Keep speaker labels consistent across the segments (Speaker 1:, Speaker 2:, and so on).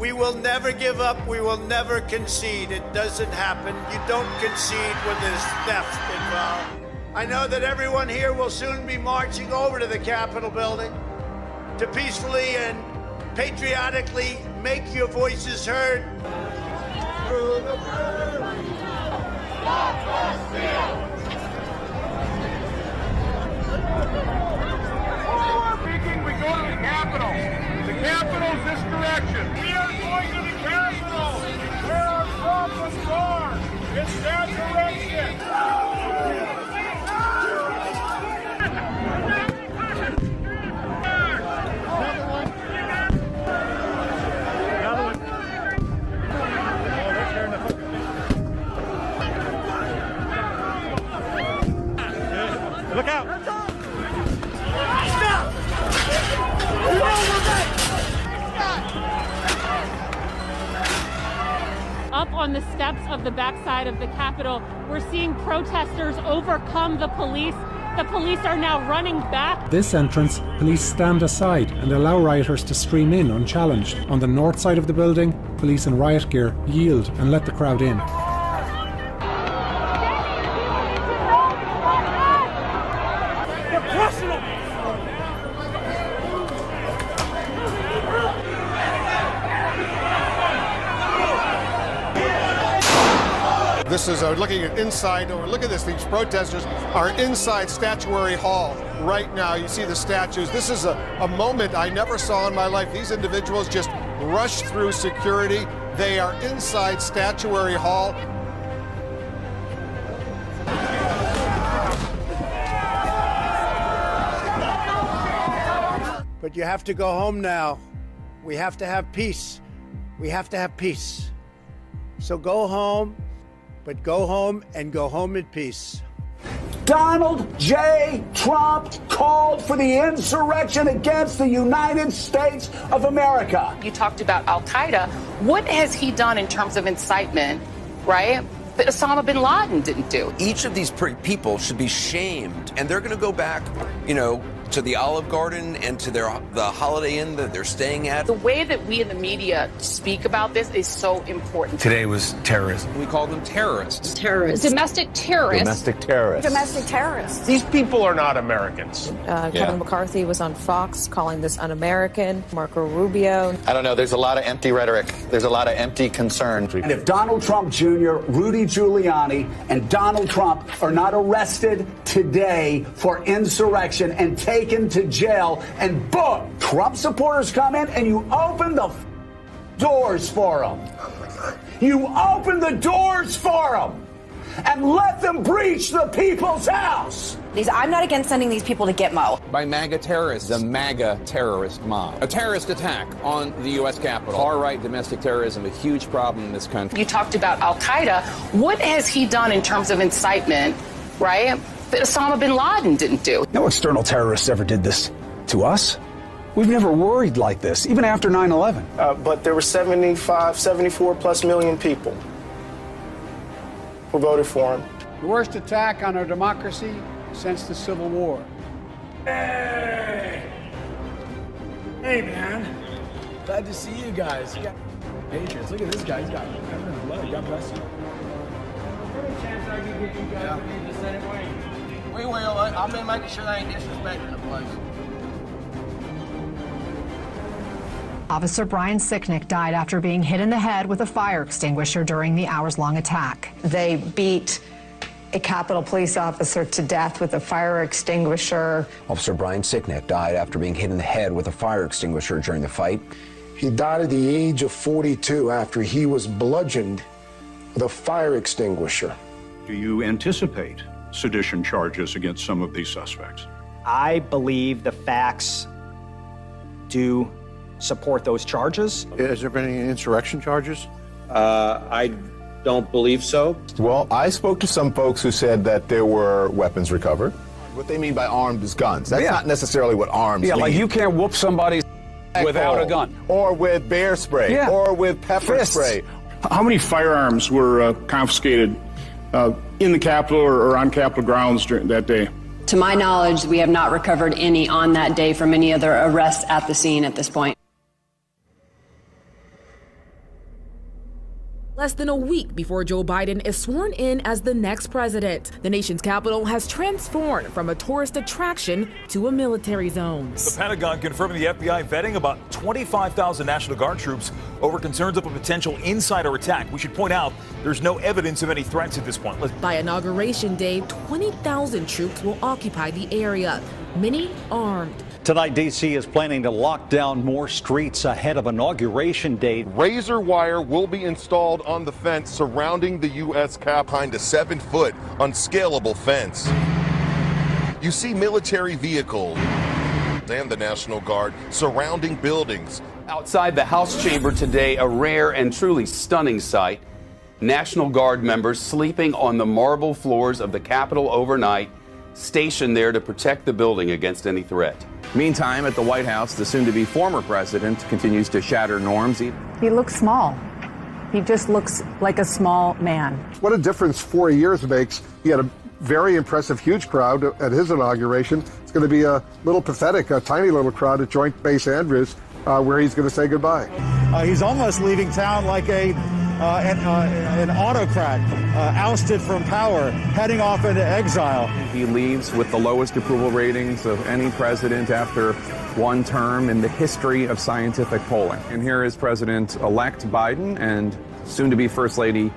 Speaker 1: We will never give up. We will never concede. It doesn't happen. You don't concede when there's theft involved. I know that everyone here will soon be marching over to the Capitol building to peacefully and patriotically make your voices heard.
Speaker 2: Speaking, we go to the Capitol. The Capitol's this direction. We are going to the Capitol, where our problems are. It's that direction.
Speaker 3: Look out!
Speaker 2: Stop!
Speaker 4: Up on the steps of the backside of the Capitol, we're seeing protesters overcome the police. The police are now running back.
Speaker 5: This entrance, police stand aside and allow rioters to stream in unchallenged. On the north side of the building, police in riot gear yield and let the crowd in.
Speaker 6: This is looking at inside, or look at this, these protesters are inside Statuary Hall right now. You see the statues. This is a moment I never saw in my life. These individuals just rushed through security. They are inside Statuary Hall.
Speaker 1: But you have to go home now. We have to have peace. We have to have peace. So go home. But go home and go home in peace.
Speaker 7: Donald J. Trump called for the insurrection against the United States of America.
Speaker 8: You talked about Al-Qaeda. What has he done in terms of incitement, right, that Osama bin Laden didn't do?
Speaker 9: Each of these people should be shamed, and they're going to go back, you know, to the Olive Garden and to the Holiday Inn that they're staying at.
Speaker 8: The way that we in the media speak about this is so important.
Speaker 10: Today was terrorism.
Speaker 9: We call them terrorists.
Speaker 8: Terrorists. Domestic terrorists.
Speaker 10: Domestic terrorists.
Speaker 8: Domestic terrorists.
Speaker 2: These people are not Americans.
Speaker 11: Kevin McCarthy was on Fox calling this un-American. Marco Rubio.
Speaker 12: I don't know. There's a lot of empty rhetoric. There's a lot of empty concern.
Speaker 7: And if Donald Trump Jr., Rudy Giuliani, and Donald Trump are not arrested today for insurrection and taken to jail, and boom, Trump supporters come in and you open the doors for them. You open the doors for them and let them breach the people's house.
Speaker 11: I'm not against sending these people to Gitmo.
Speaker 9: By MAGA terrorists, the MAGA terrorist mob. A terrorist attack on the U.S. Capitol. Far-right domestic terrorism, a huge problem in this country.
Speaker 8: You talked about Al-Qaeda. What has he done in terms of incitement, right, that Osama bin Laden didn't do?
Speaker 7: No external terrorists ever did this to us. We've never worried like this, even after 9/11.
Speaker 13: But there were 74 plus million people who voted for him.
Speaker 14: The worst attack on our democracy since the Civil War.
Speaker 15: Hey! Hey, man. Glad to see you guys. You got Patriots. Look at this guy. He's got everyone's blood. God bless you. Any chance I can get you guys to be the same way? We will. I've been making sure they ain't disrespecting the place.
Speaker 16: Officer Brian Sicknick died after being hit in the head with a fire extinguisher during the hours-long attack.
Speaker 17: They beat a Capitol police officer to death with a fire extinguisher.
Speaker 18: Officer Brian Sicknick died after being hit in the head with a fire extinguisher during the fight.
Speaker 19: He died at the age of 42 after he was bludgeoned with a fire extinguisher.
Speaker 20: Do you anticipate sedition charges against some of these suspects?
Speaker 7: I believe the facts do support those charges.
Speaker 6: Has there been any insurrection charges?
Speaker 3: I don't believe so.
Speaker 2: Well, I spoke to some folks who said that there were weapons recovered. What they mean by armed is guns. That's not necessarily what arms mean.
Speaker 7: Like you can't whoop somebody without a gun.
Speaker 2: Or with bear spray.
Speaker 7: Yeah.
Speaker 2: Or with pepper spray.
Speaker 20: How many firearms were confiscated in the Capitol or on Capitol grounds during that day?
Speaker 10: To my knowledge, we have not recovered any on that day from any other arrests at the scene at this point.
Speaker 21: Less than a week before Joe Biden is sworn in as the next president, the nation's capital has transformed from a tourist attraction to a military zone.
Speaker 22: The Pentagon confirming the FBI vetting about 25,000 National Guard troops over concerns of a potential insider attack. We should point out there's no evidence of any threats at this point.
Speaker 21: By Inauguration Day, 20,000 troops will occupy the area, many armed.
Speaker 23: Tonight, D.C. is planning to lock down more streets ahead of Inauguration Day.
Speaker 24: Razor wire will be installed on the fence surrounding the U.S. Capitol behind a 7-foot unscalable fence. You see military vehicles and the National Guard surrounding buildings.
Speaker 25: Outside the House chamber today, a rare and truly stunning sight. National Guard members sleeping on the marble floors of the Capitol overnight, stationed there to protect the building against any threat.
Speaker 26: Meantime, at the White House, the soon-to-be former president continues to shatter norms.
Speaker 17: He looks small. He just looks like a small man.
Speaker 6: What a difference 4 years makes. He had a very impressive, huge crowd at his inauguration. It's going to be a little pathetic, a tiny little crowd at Joint Base Andrews, where he's going to say goodbye.
Speaker 23: He's almost leaving town like an autocrat, ousted from power, heading off into exile.
Speaker 26: He leaves with the lowest approval ratings of any president after one term in the history of scientific polling. And here is President-elect Biden and soon-to-be First Lady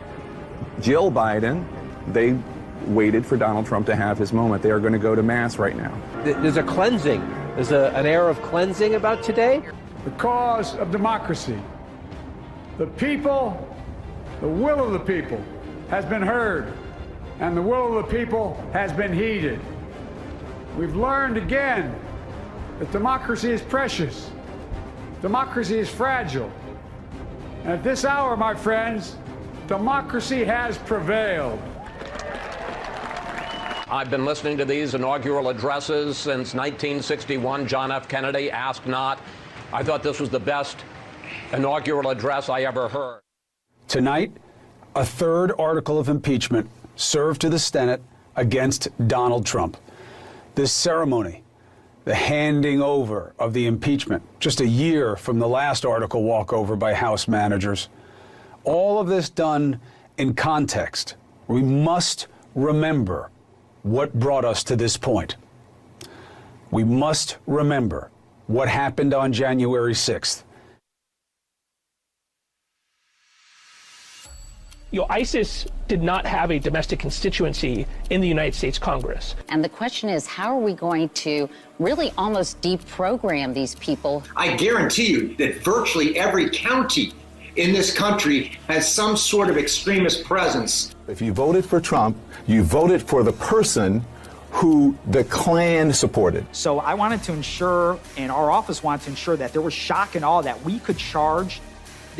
Speaker 26: Jill Biden. They waited for Donald Trump to have his moment. They are going to go to mass right now.
Speaker 27: There's a cleansing. There's an air of cleansing about today.
Speaker 14: The cause of democracy. The people, the will of the people has been heard, and the will of the people has been heeded. We've learned again that democracy is precious. Democracy is fragile. And at this hour, my friends, democracy has prevailed.
Speaker 28: I've been listening to these inaugural addresses since 1961. John F. Kennedy, ask not. I thought this was the best inaugural address I ever heard.
Speaker 7: Tonight, a third article of impeachment served to the Senate against Donald Trump. This ceremony, the handing over of the impeachment, just a year from the last article walkover by House managers, all of this done in context. We must remember what brought us to this point. We must remember what happened on January 6th.
Speaker 29: ISIS did not have a domestic constituency in the United States Congress.
Speaker 30: And the question is, how are we going to really almost deprogram these people?
Speaker 31: I guarantee you that virtually every county in this country has some sort of extremist presence.
Speaker 32: If you voted for Trump, you voted for the person who the Klan supported.
Speaker 33: So I wanted to ensure, and our office wanted to ensure, that there was shock and awe, that we could charge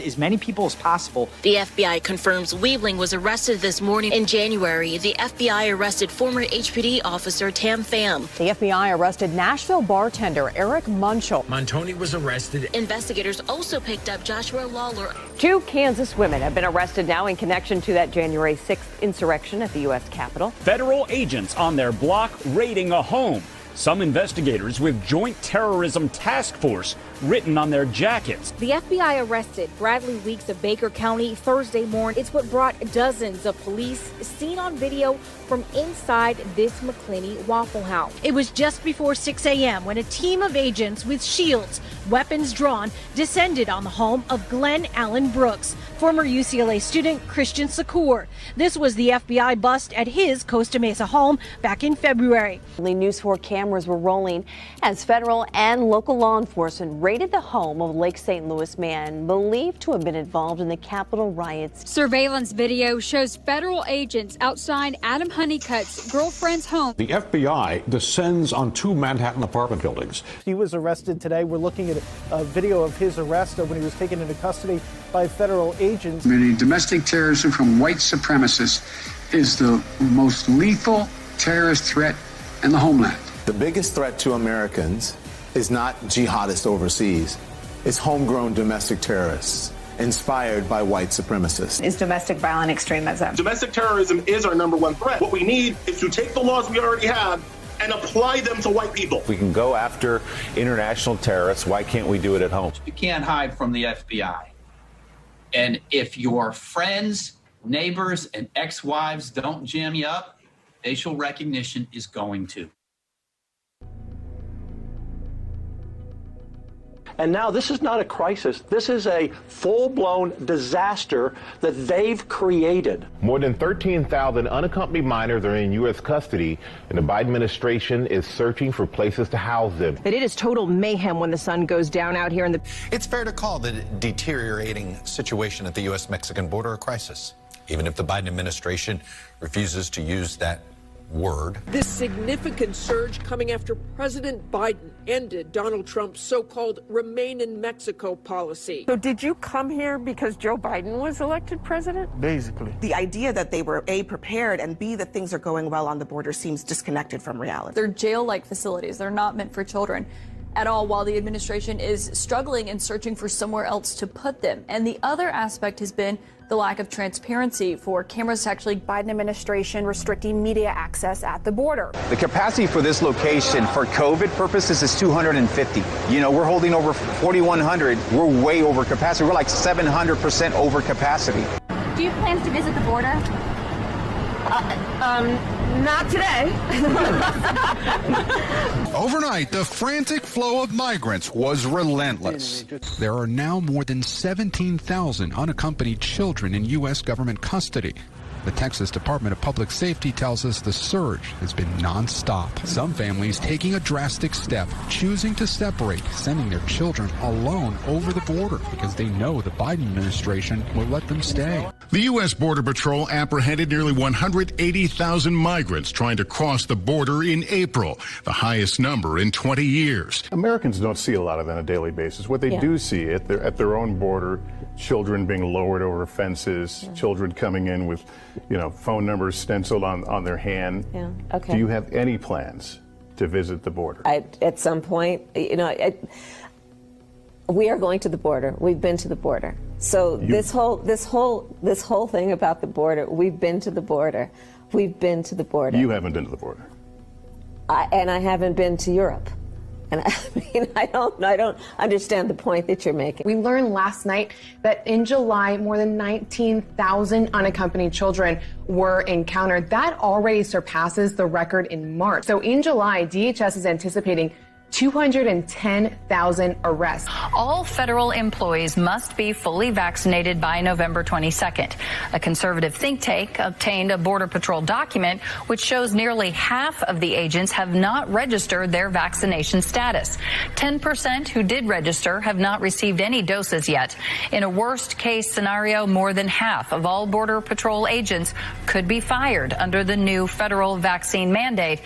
Speaker 33: as many people as possible.
Speaker 34: The FBI confirms Weebling was arrested this morning. In January, the FBI arrested former HPD officer Tam Pham.
Speaker 11: The FBI arrested Nashville bartender Eric Munchel.
Speaker 35: Montoni was arrested.
Speaker 34: Investigators also picked up Joshua Lawler.
Speaker 11: 2 Kansas women have been arrested now in connection to that January 6th insurrection at the U.S. Capitol.
Speaker 36: Federal agents on their block raiding a home. Some investigators with Joint Terrorism Task Force written on their jackets.
Speaker 37: The FBI arrested Bradley Weeks of Baker County Thursday morning. It's what brought dozens of police seen on video from inside this McClinney Waffle House.
Speaker 38: It was just before 6 a.m. when a team of agents with shields, weapons drawn, descended on the home of Glenn Allen Brooks, former UCLA student Christian Shakur. This was the FBI bust at his Costa Mesa home back in February.
Speaker 11: News 4 cameras were rolling as federal and local law enforcement raided the home of Lake St. Louis man believed to have been involved in the Capitol riots.
Speaker 39: Surveillance video shows federal agents outside Adam Honeycutt's girlfriend's home.
Speaker 40: The FBI descends on 2 Manhattan apartment buildings.
Speaker 41: He was arrested today. We're looking at a video of his arrest when he was taken into custody by federal agents.
Speaker 19: Domestic terrorism from white supremacists is the most lethal terrorist threat in the homeland.
Speaker 32: The biggest threat to Americans is not jihadists overseas. It's homegrown domestic terrorists inspired by white supremacists.
Speaker 17: Is domestic violent extremism.
Speaker 31: Domestic terrorism is our #1 threat. What we need is to take the laws we already have and apply them to white people.
Speaker 42: If we can go after international terrorists, why can't we do it at home?
Speaker 43: You can't hide from the FBI.
Speaker 1: And if your friends, neighbors, and ex-wives don't jam you up, facial recognition is going to.
Speaker 2: And now this is not a crisis. This is a full-blown disaster that they've created.
Speaker 3: More than 13,000 unaccompanied minors are in U.S. custody, and the Biden administration is searching for places to house them.
Speaker 4: But it is total mayhem when the sun goes down out here in the...
Speaker 5: It's fair to call the deteriorating situation at the U.S.-Mexican border a crisis, even if the Biden administration refuses to use that word.
Speaker 6: This significant surge coming after President Biden ended Donald Trump's so-called Remain in Mexico policy.
Speaker 8: So did you come here because Joe Biden was elected president?
Speaker 9: Basically. The idea that they were A, prepared, and B, that things are going well on the border seems disconnected from reality.
Speaker 10: They're jail-like facilities. They're not meant for children at all, while the administration is struggling and searching for somewhere else to put them. And the other aspect has been the lack of transparency for cameras to actually...
Speaker 12: Biden administration restricting media access at the border.
Speaker 13: The capacity for this location for COVID purposes is 250. You know, we're holding over 4,100. We're way over capacity. We're like 700% over capacity.
Speaker 10: Do you have plans to visit the border?
Speaker 12: Not today.
Speaker 15: Overnight, the frantic flow of migrants was relentless. There are now more than 17,000 unaccompanied children in U.S. government custody. The Texas Department of Public Safety tells us the surge has been nonstop. Some families taking a drastic step, choosing to separate, sending their children alone over the border because they know the Biden administration will let them stay.
Speaker 16: The U.S. Border Patrol apprehended nearly 180,000 migrants trying to cross the border in April, the highest number in 20 years.
Speaker 18: Americans don't see a lot of that on a daily basis. What they do see at their own border, children being lowered over fences, children coming in with, phone numbers stenciled on their hand.
Speaker 20: Yeah. Okay.
Speaker 18: Do you have any plans to visit the border?
Speaker 20: At some point, we are going to the border. We've been to the border. So this whole thing about the border, we've been to the border. We've been to the border.
Speaker 18: You haven't been to the border.
Speaker 20: And I haven't been to Europe. And I don't understand the point that you're making.
Speaker 21: We learned last night that in July, more than 19,000 unaccompanied children were encountered. That already surpasses the record in March. So in July, DHS is anticipating 210,000 arrests.
Speaker 34: All federal employees must be fully vaccinated by November 22nd. A conservative think tank obtained a Border Patrol document which shows nearly half of the agents have not registered their vaccination status. 10% who did register have not received any doses yet. In a worst-case scenario, more than half of all Border Patrol agents could be fired under the new federal vaccine mandate.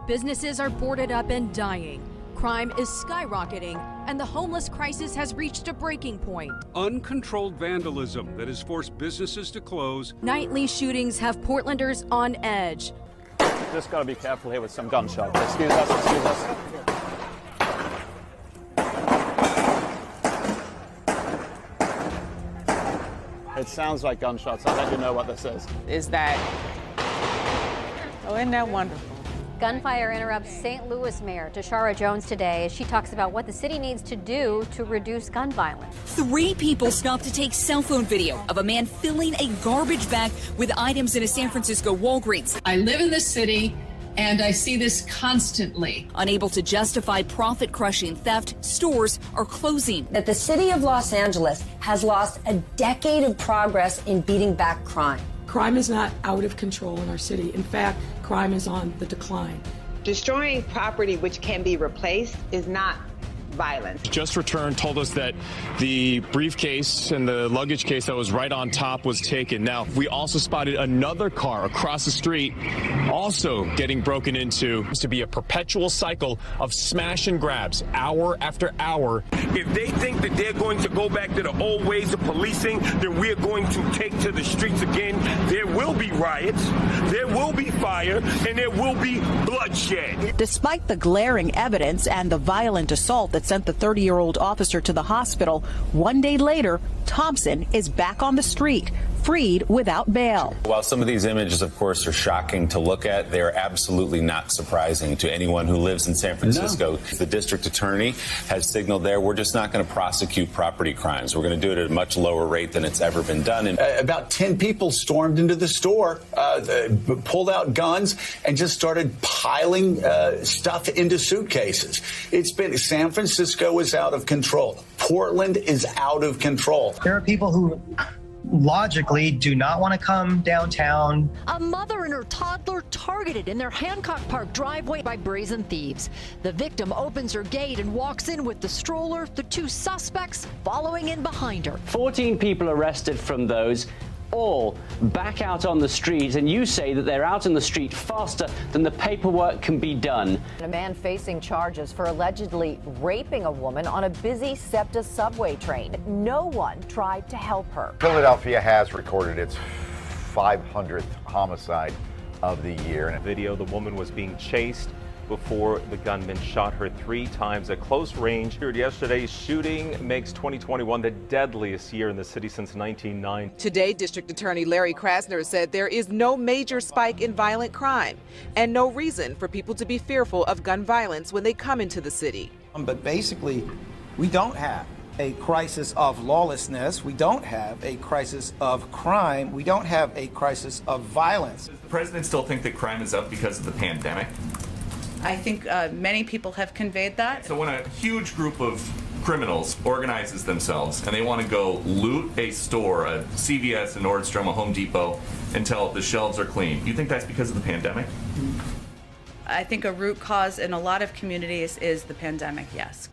Speaker 38: Businesses are boarded up and dying. Crime is skyrocketing, and the homeless crisis has reached a breaking point.
Speaker 22: Uncontrolled vandalism that has forced businesses to close.
Speaker 38: Nightly shootings have Portlanders on edge.
Speaker 23: Just got to be careful here with some gunshots. Excuse us. It sounds like gunshots. I'll let you know what this is.
Speaker 24: Isn't that wonderful?
Speaker 11: Gunfire interrupts St. Louis Mayor Tashara Jones today as she talks about what the city needs to do to reduce gun violence.
Speaker 25: 3 people stopped to take cell phone video of a man filling a garbage bag with items in a San Francisco Walgreens.
Speaker 35: I live in this city, and I see this constantly.
Speaker 25: Unable to justify profit-crushing theft, stores are closing.
Speaker 42: That the city of Los Angeles has lost a decade of progress in beating back crime.
Speaker 35: Crime is not out of control in our city. In fact, crime is on the decline.
Speaker 43: Destroying property which can be replaced is not violence.
Speaker 44: Just returned told us that the briefcase and the luggage case that was right on top was taken. Now, we also spotted another car across the street also getting broken into. It's to be a perpetual cycle of smash and grabs, hour after hour.
Speaker 45: If they think that they're going to go back to the old ways of policing, then we're going to take to the streets again. There will be riots, there will be fire, and there will be bloodshed.
Speaker 46: Despite the glaring evidence and the violent assault that sent the 30-year-old officer to the hospital, one day later, Thompson is back on the street, freed without bail.
Speaker 1: While some of these images, of course, are shocking to look at, they are absolutely not surprising to anyone who lives in San Francisco. No. The district attorney has signaled there, we're just not going to prosecute property crimes. We're going to do it at a much lower rate than it's ever been done. And
Speaker 2: about 10 people stormed into the store, pulled out guns, and just started piling stuff into suitcases. San Francisco is out of control. Portland is out of control.
Speaker 3: There are people who logically do not want to come downtown.
Speaker 38: A mother and her toddler targeted in their Hancock Park driveway by brazen thieves. The victim opens her gate and walks in with the stroller, the two suspects following in behind her.
Speaker 4: 14 people arrested from those, all back out on the street, and you say that they're out in the street faster than the paperwork can be done.
Speaker 38: A man facing charges for allegedly raping a woman on a busy SEPTA subway train. No one tried to help her.
Speaker 5: Philadelphia has recorded its 500th homicide of the year.
Speaker 6: In a video, the woman was being chased before the gunman shot her 3 times at close range. Yesterday's shooting makes 2021 the deadliest year in the city since 1990.
Speaker 7: Today, District Attorney Larry Krasner said there is no major spike in violent crime and no reason for people to be fearful of gun violence when they come into the city.
Speaker 8: But basically, we don't have a crisis of lawlessness. We don't have a crisis of crime. We don't have a crisis of violence.
Speaker 9: Does the president still think that crime is up because of the pandemic?
Speaker 14: I think many people have conveyed that.
Speaker 9: So when a huge group of criminals organizes themselves and they want to go loot a store, a CVS, a Nordstrom, a Home Depot, until the shelves are clean, you think that's because of the pandemic?
Speaker 14: I think a root cause in a lot of communities is the pandemic, yes.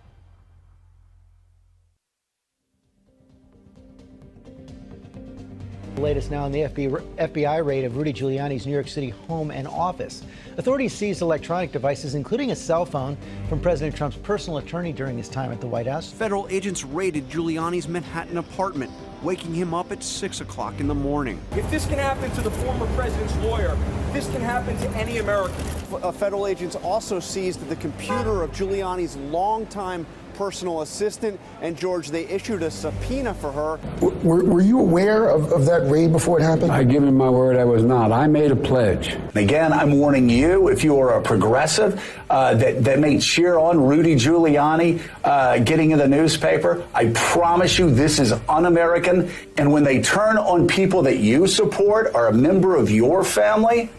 Speaker 17: The latest now in the FBI raid of Rudy Giuliani's New York City home and office. Authorities seized electronic devices, including a cell phone from President Trump's personal attorney during his time at the White House.
Speaker 19: Federal agents raided Giuliani's Manhattan apartment, waking him up at 6 o'clock in the morning.
Speaker 24: If this can happen to the former president's lawyer, this can happen to any American.
Speaker 19: Federal agents also seized the computer of Giuliani's longtime personal assistant, and George, they issued a subpoena for her.
Speaker 26: Were you aware of that raid before it happened?
Speaker 27: I give him my word I was not. I made a pledge.
Speaker 2: Again, I'm warning you, if you are a progressive that may cheer on Rudy Giuliani getting in the newspaper, I promise you this is un-American. And when they turn on people that you support or a member of your family,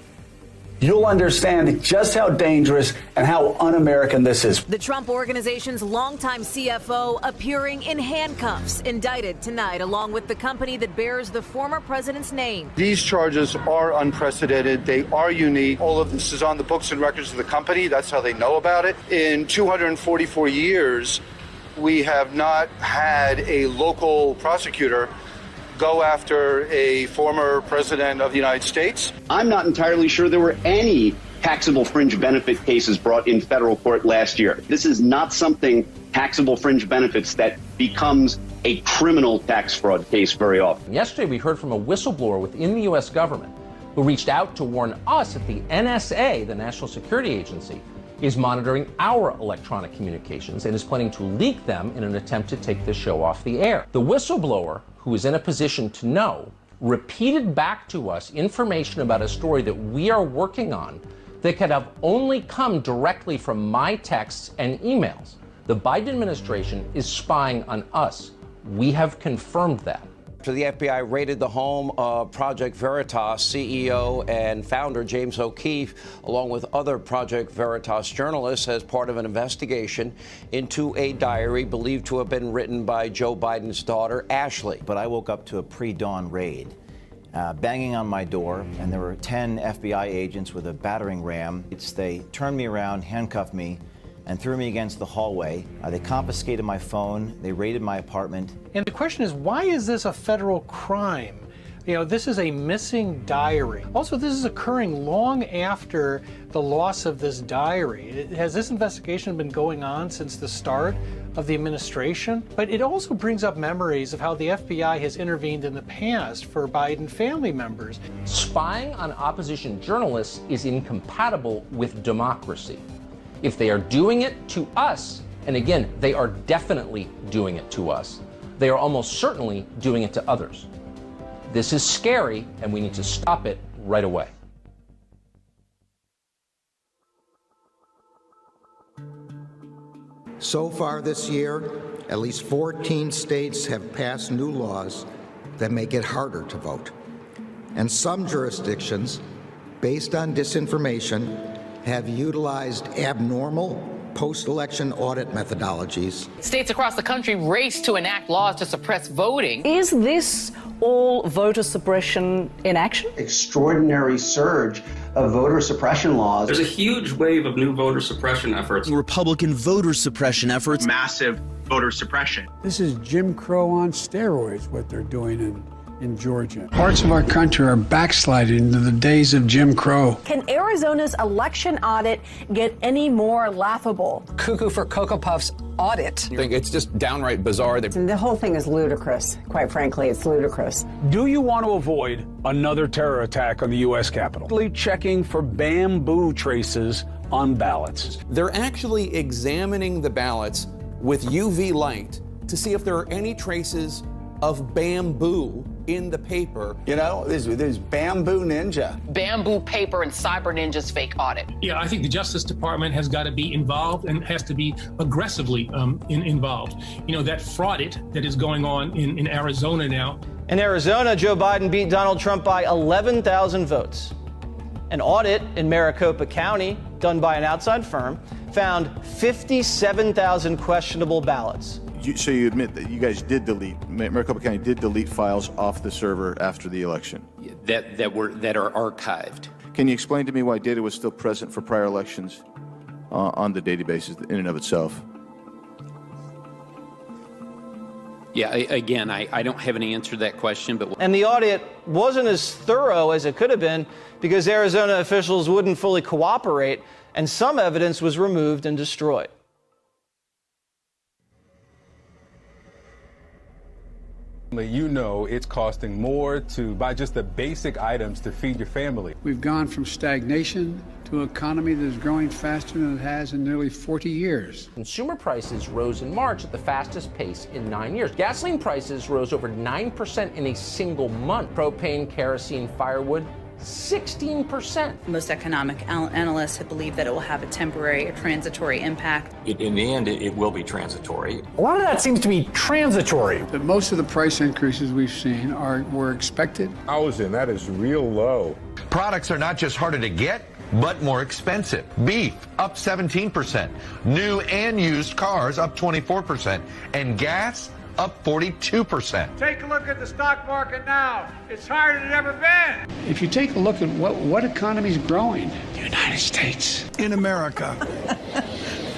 Speaker 2: you'll understand just how dangerous and how un-American this is.
Speaker 38: The Trump Organization's longtime CFO appearing in handcuffs, indicted tonight along with the company that bears the former president's name.
Speaker 28: These charges are unprecedented. They are unique. All of this is on the books and records of the company. That's how they know about it. In 244 years, we have not had a local prosecutor go after a former president of the United States.
Speaker 29: I'm not entirely sure there were any taxable fringe benefit cases brought in federal court last year. This is not something, taxable fringe benefits, that becomes a criminal tax fraud case very often.
Speaker 30: Yesterday, we heard from a whistleblower within the U.S. government who reached out to warn us that the NSA, the National Security Agency, is monitoring our electronic communications and is planning to leak them in an attempt to take the show off the air. The whistleblower, who is in a position to know, repeated back to us information about a story that we are working on that could have only come directly from my texts and emails. The Biden administration is spying on us. We have confirmed that.
Speaker 31: The FBI raided the home of Project Veritas CEO and founder James O'Keefe, along with other Project Veritas journalists, as part of an investigation into a diary believed to have been written by Joe Biden's daughter, Ashley.
Speaker 32: But I woke up to a pre-dawn raid, banging on my door, and there were 10 FBI agents with a battering ram. They turned me around, handcuffed me, and threw me against the hallway. They confiscated my phone. They raided my apartment.
Speaker 33: And the question is, why is this a federal crime? You know, this is a missing diary. Also, this is occurring long after the loss of this diary. Has this investigation been going on since the start of the administration? But it also brings up memories of how the FBI has intervened in the past for Biden family members.
Speaker 30: Spying on opposition journalists is incompatible with democracy. If they are doing it to us, and again, they are definitely doing it to us, they are almost certainly doing it to others. This is scary, and we need to stop it right away.
Speaker 26: So far this year, at least 14 states have passed new laws that make it harder to vote. And some jurisdictions, based on disinformation, have utilized abnormal post-election audit methodologies.
Speaker 1: States across the country race to enact laws to suppress voting.
Speaker 3: Is this all voter suppression in action?
Speaker 10: Extraordinary surge of voter suppression laws.
Speaker 11: There's a huge wave of new voter suppression efforts.
Speaker 12: Republican voter suppression efforts.
Speaker 10: Massive voter suppression.
Speaker 27: This is Jim Crow on steroids, what they're doing in Georgia. Parts of our country are backsliding into the days of Jim Crow.
Speaker 38: Can Arizona's election audit get any more laughable?
Speaker 3: Cuckoo for Cocoa Puffs audit.
Speaker 13: I think it's just downright bizarre.
Speaker 3: The whole thing is ludicrous. Quite frankly, it's ludicrous.
Speaker 2: Do you want to avoid another terror attack on the U.S. Capitol? Checking for bamboo traces on ballots.
Speaker 13: They're actually examining the ballots with UV light to see if there are any traces of bamboo in the paper.
Speaker 2: You know, there's Bamboo Ninja.
Speaker 1: Bamboo paper and Cyber Ninja's fake audit.
Speaker 15: Yeah, I think the Justice Department has got to be involved and has to be aggressively involved. You know, that fraud that is going on in Arizona now.
Speaker 16: In Arizona, Joe Biden beat Donald Trump by 11,000 votes. An audit in Maricopa County, done by an outside firm, found 57,000 questionable ballots. So you admit that you guys did delete, Maricopa County did delete files off the server after the election?
Speaker 11: That are archived.
Speaker 16: Can you explain to me why data was still present for prior elections on the databases in and of itself?
Speaker 11: Yeah, again, I don't have an answer to that question, but...
Speaker 16: And the audit wasn't as thorough as it could have been because Arizona officials wouldn't fully cooperate, and some evidence was removed and destroyed.
Speaker 18: You know it's costing more to buy just the basic items to feed your family.
Speaker 27: We've gone from stagnation to an economy that is growing faster than it has in nearly 40 years.
Speaker 30: Consumer prices rose in March at the fastest pace in 9 years. Gasoline prices rose over 9% in a single month. Propane, kerosene, firewood, 16%.
Speaker 14: Most economic analysts have believed that it will have a temporary or transitory impact.
Speaker 11: In the end, it will be transitory.
Speaker 27: A lot of that seems to be transitory. But most of the price increases we've seen were expected.
Speaker 20: Housing, that is real low.
Speaker 21: Products are not just harder to get, but more expensive. Beef up 17%, new and used cars up 24%, and gas up 42%.
Speaker 22: Take a look at the stock market now. It's higher than it's ever been.
Speaker 27: If you take a look at what economy is growing, the United States. In America.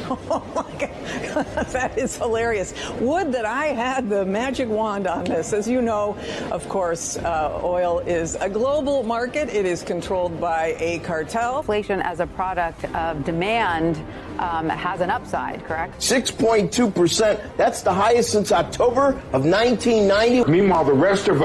Speaker 3: Oh my God, that is hilarious. Would that I had the magic wand on this. As you know, of course, oil is a global market. It is controlled by a cartel.
Speaker 23: Inflation as a product of demand has an upside, correct?
Speaker 25: 6.2%. That's the highest since October of 1990.
Speaker 20: Meanwhile, the rest of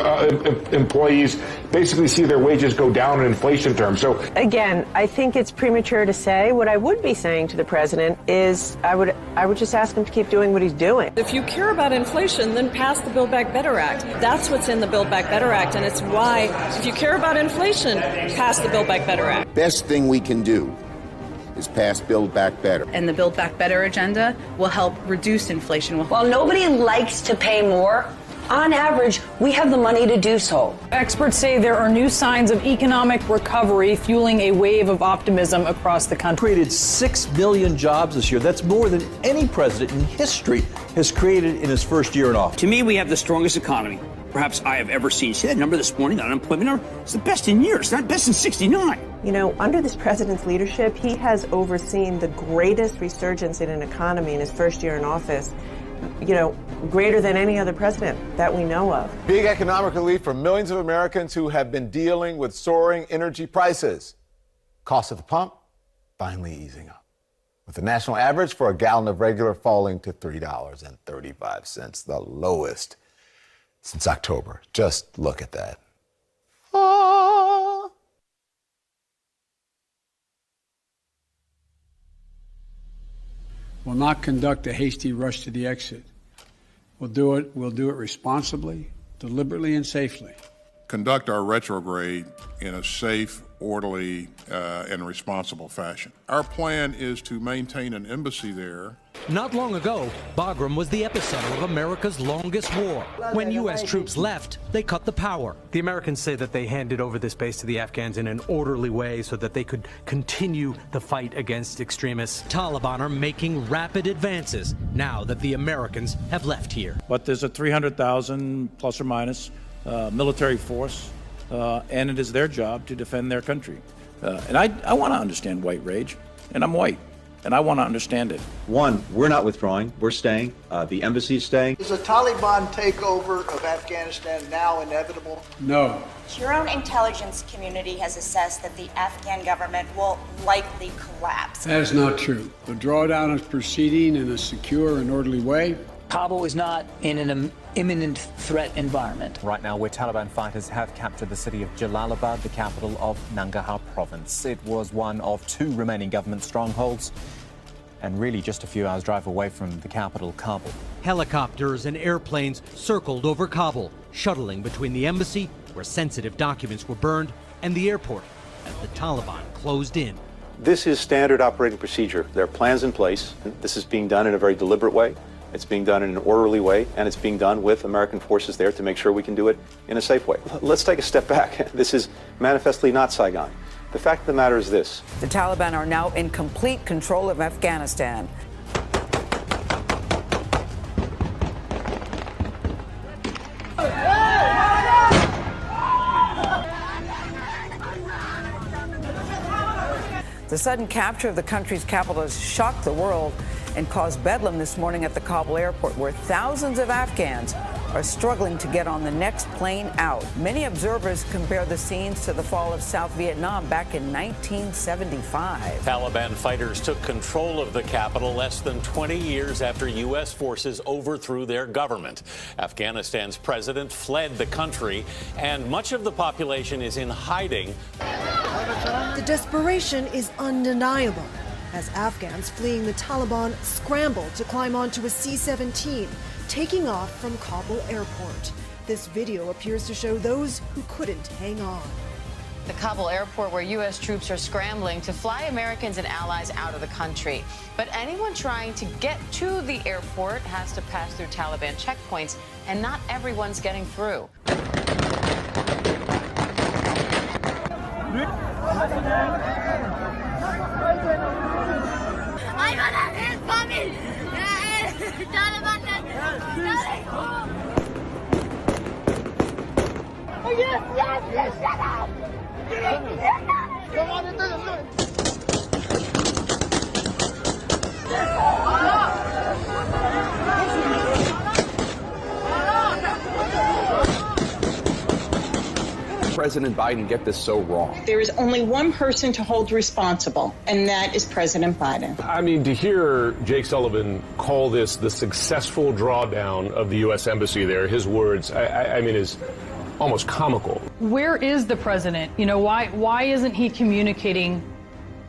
Speaker 20: employees basically see their wages go down in inflation terms. So
Speaker 3: again, I think it's premature to say. What I would be saying to the president is I would just ask him to keep doing what he's doing.
Speaker 38: If you care about inflation, then pass the Build Back Better Act. That's what's in the Build Back Better Act, and it's why, if you care about inflation, pass the Build Back Better Act.
Speaker 25: Best thing we can do is pass Build Back Better.
Speaker 14: And the Build Back Better agenda will help reduce inflation.
Speaker 38: While nobody likes to pay more, on average, we have the money to do so.
Speaker 3: Experts say there are new signs of economic recovery fueling a wave of optimism across the country.
Speaker 34: Created 6 million jobs this year. That's more than any president in history has created in his first year in office.
Speaker 35: To me, we have the strongest economy perhaps I have ever seen. See that number this morning, the unemployment number? It's the best in years, not best in 69.
Speaker 3: You know, under this president's leadership, he has overseen the greatest resurgence in an economy in his first year in office. You know, greater than any other president that we know of.
Speaker 36: Big economic relief for millions of Americans who have been dealing with soaring energy prices. Cost at the pump finally easing up, with the national average for a gallon of regular falling to $3.35, the lowest since October. Just look at that.
Speaker 27: We'll not conduct a hasty rush to the exit. We'll do it responsibly, deliberately, and safely.
Speaker 4: conduct our retrograde in a safe, orderly, and responsible fashion. Our plan is to maintain an embassy there.
Speaker 5: Not long ago, Bagram was the epicenter of America's longest war. When U.S. troops left, they cut the power.
Speaker 6: The Americans say that they handed over this base to the Afghans in an orderly way so that they could continue the fight against extremists.
Speaker 5: Taliban are making rapid advances now that the Americans have left here.
Speaker 34: But there's a 300,000 plus or minus military force, and it is their job to defend their country. And I want to understand white rage, and I'm white, and I want to understand it.
Speaker 7: One, we're not withdrawing. We're staying. The embassy is staying.
Speaker 8: Is a Taliban takeover of Afghanistan now inevitable?
Speaker 27: No.
Speaker 9: Your own intelligence community has assessed that the Afghan government will likely collapse.
Speaker 27: That is not true. The drawdown is proceeding in a secure and orderly way.
Speaker 10: Kabul is not in an imminent threat environment.
Speaker 12: Right now, where Taliban fighters have captured the city of Jalalabad, the capital of Nangarhar province. It was one of 2 remaining government strongholds, and really just a few hours' drive away from the capital, Kabul.
Speaker 5: Helicopters and airplanes circled over Kabul, shuttling between the embassy, where sensitive documents were burned, and the airport, as the Taliban closed in.
Speaker 36: This is standard operating procedure. There are plans in place. This is being done in a very deliberate way. It's being done in an orderly way, and it's being done with American forces there to make sure we can do it in a safe way. Let's take a step back. This is manifestly not Saigon. The fact of the matter is this.
Speaker 17: The Taliban are now in complete control of Afghanistan. The sudden capture of the country's capital has shocked the world and caused bedlam this morning at the Kabul airport, where thousands of Afghans are struggling to get on the next plane out. Many observers compare the scenes to the fall of South Vietnam back in 1975.
Speaker 19: Taliban fighters took control of the capital less than 20 years after U.S. forces overthrew their government. Afghanistan's president fled the country, and much of the population is in hiding.
Speaker 24: The desperation is undeniable as Afghans fleeing the Taliban scramble to climb onto a C-17, taking off from Kabul airport. This video appears to show those who couldn't hang on.
Speaker 26: The Kabul airport, where U.S. troops are scrambling to fly Americans and allies out of the country. But anyone trying to get to the airport has to pass through Taliban checkpoints, and not everyone's getting through.
Speaker 13: President Biden get this so wrong?
Speaker 28: There is only one person to hold responsible, and that is President Biden.
Speaker 29: I mean, to hear Jake Sullivan call this the successful drawdown of the U.S. Embassy there, his words, I mean, is almost comical.
Speaker 31: Where is the president? You know, why isn't he communicating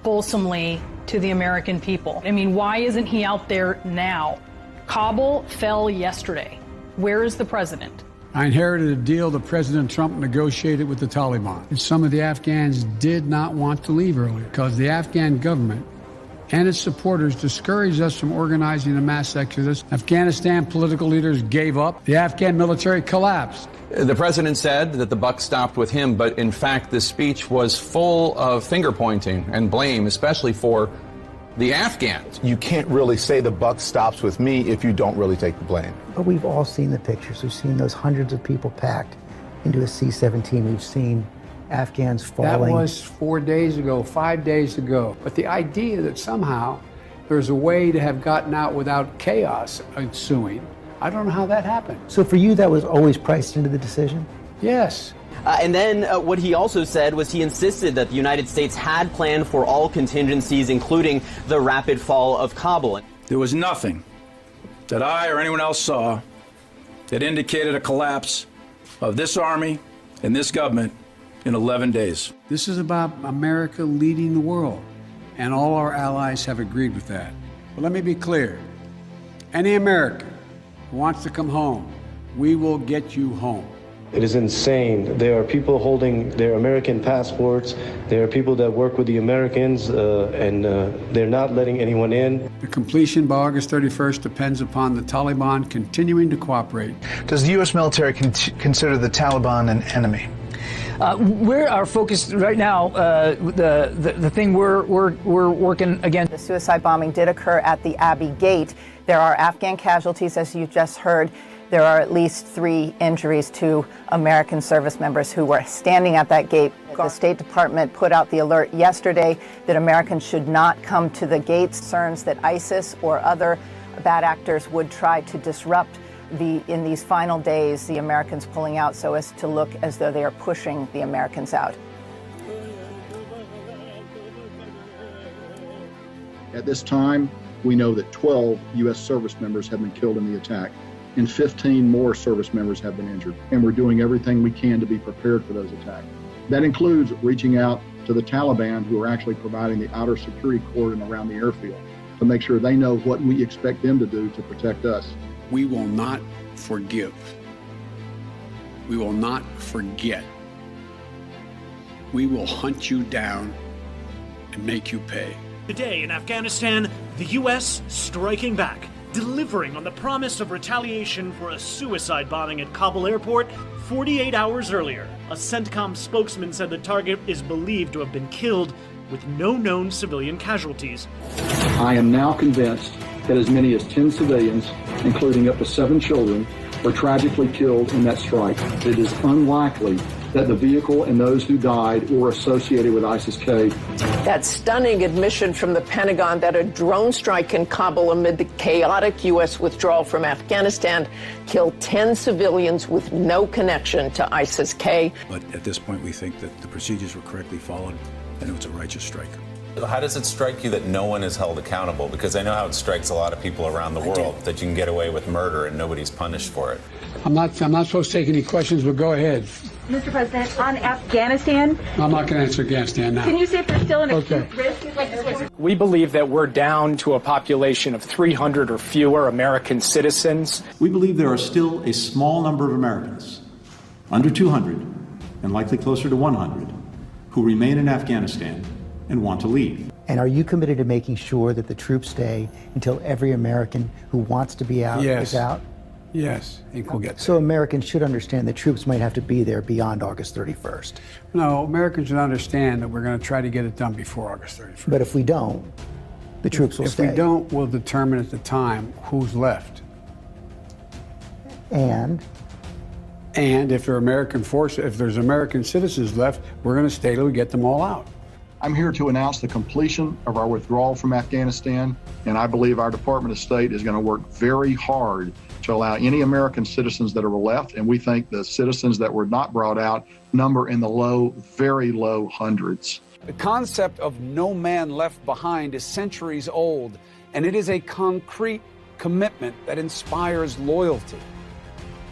Speaker 31: fulsomely to the American people? I mean, why isn't he out there now? Kabul fell yesterday. Where is the president?
Speaker 27: I inherited a deal that President Trump negotiated with the Taliban. And some of the Afghans did not want to leave earlier because the Afghan government and its supporters discouraged us from organizing a mass exodus. Afghanistan political leaders gave up. The Afghan military collapsed.
Speaker 13: The president said that the buck stopped with him, but in fact, this speech was full of finger pointing and blame, especially for the Afghans.
Speaker 36: You can't really say the buck stops with me if you don't really take the blame.
Speaker 32: But we've all seen the pictures. We've seen those hundreds of people packed into a C-17. We've seen Afghans falling.
Speaker 27: That was 4 days ago, 5 days ago. But the idea that somehow there's a way to have gotten out without chaos ensuing, I don't know how that happened.
Speaker 32: So for you, that was always priced into the decision?
Speaker 27: Yes.
Speaker 33: And then what he also said was he insisted that the United States had planned for all contingencies, including the rapid fall of Kabul.
Speaker 34: There was nothing that I or anyone else saw that indicated a collapse of this army and this government in 11 days.
Speaker 27: This is about America leading the world, and all our allies have agreed with that. But let me be clear. Any American who wants to come home, we will get you home.
Speaker 1: It is insane. There are people holding their American passports. There are people that work with the Americans, and they're not letting anyone in.
Speaker 27: The completion by August 31st depends upon the Taliban continuing to cooperate.
Speaker 2: Does the U.S. military consider the Taliban an enemy?
Speaker 10: We're our focus right now. The thing we're working against.
Speaker 3: The suicide bombing did occur at the Abbey Gate. There are Afghan casualties, as you just heard. There are at least 3 injuries to American service members who were standing at that gate. The State Department put out the alert yesterday that Americans should not come to the gates. Concerns that ISIS or other bad actors would try to disrupt in these final days, the Americans pulling out so as to look as though they are pushing the Americans out.
Speaker 4: At this time, we know that 12 U.S. service members have been killed in the attack, and 15 more service members have been injured. And we're doing everything we can to be prepared for those attacks. That includes reaching out to the Taliban, who are actually providing the outer security cordon around the airfield, to make sure they know what we expect them to do to protect us.
Speaker 27: We will not forgive. We will not forget. We will hunt you down and make you pay.
Speaker 11: Today in Afghanistan, the U.S. striking back, delivering on the promise of retaliation for a suicide bombing at Kabul airport 48 hours earlier. A CENTCOM spokesman said the target is believed to have been killed with no known civilian casualties.
Speaker 4: I am now convinced that as many as 10 civilians, including up to 7 children, were tragically killed in that strike. It is unlikely that the vehicle and those who died were associated with ISIS-K.
Speaker 14: That stunning admission from the Pentagon that a drone strike in Kabul amid the chaotic U.S. withdrawal from Afghanistan killed 10 civilians with no connection to ISIS-K.
Speaker 27: But at this point, we think that the procedures were correctly followed and it was a righteous strike.
Speaker 15: How does it strike you that no one is held accountable? Because I know how it strikes a lot of people around the world, that you can get away with murder and nobody's punished for it.
Speaker 27: I'm not supposed to take any questions, but go ahead.
Speaker 16: Mr. President, on Afghanistan.
Speaker 27: I'm not going to answer Afghanistan now.
Speaker 16: Can you say if there's still an acute risk?
Speaker 18: We believe that we're down to a population of 300 or fewer American citizens.
Speaker 20: We believe there are still a small number of Americans, under 200, and likely closer to 100, who remain in Afghanistan and want to leave.
Speaker 32: And are you committed to making sure that the troops stay until every American who wants to be out is out?
Speaker 27: Yes, I think we'll get there.
Speaker 32: So Americans should understand that troops might have to be there beyond August 31st.
Speaker 27: No, Americans should understand that we're going to try to get it done before August 31st.
Speaker 32: But if we don't, the troops will stay.
Speaker 27: If we don't, we'll determine at the time who's left.
Speaker 32: And
Speaker 27: if there are American forces, if there's American citizens left, we're going to stay till we get them all out.
Speaker 4: I'm here to announce the completion of our withdrawal from Afghanistan, and I believe our Department of State is going to work very hard to allow any American citizens that are left, and we think the citizens that were not brought out number in the low, very low hundreds.
Speaker 27: The concept of no man left behind is centuries old, and it is a concrete commitment that inspires loyalty.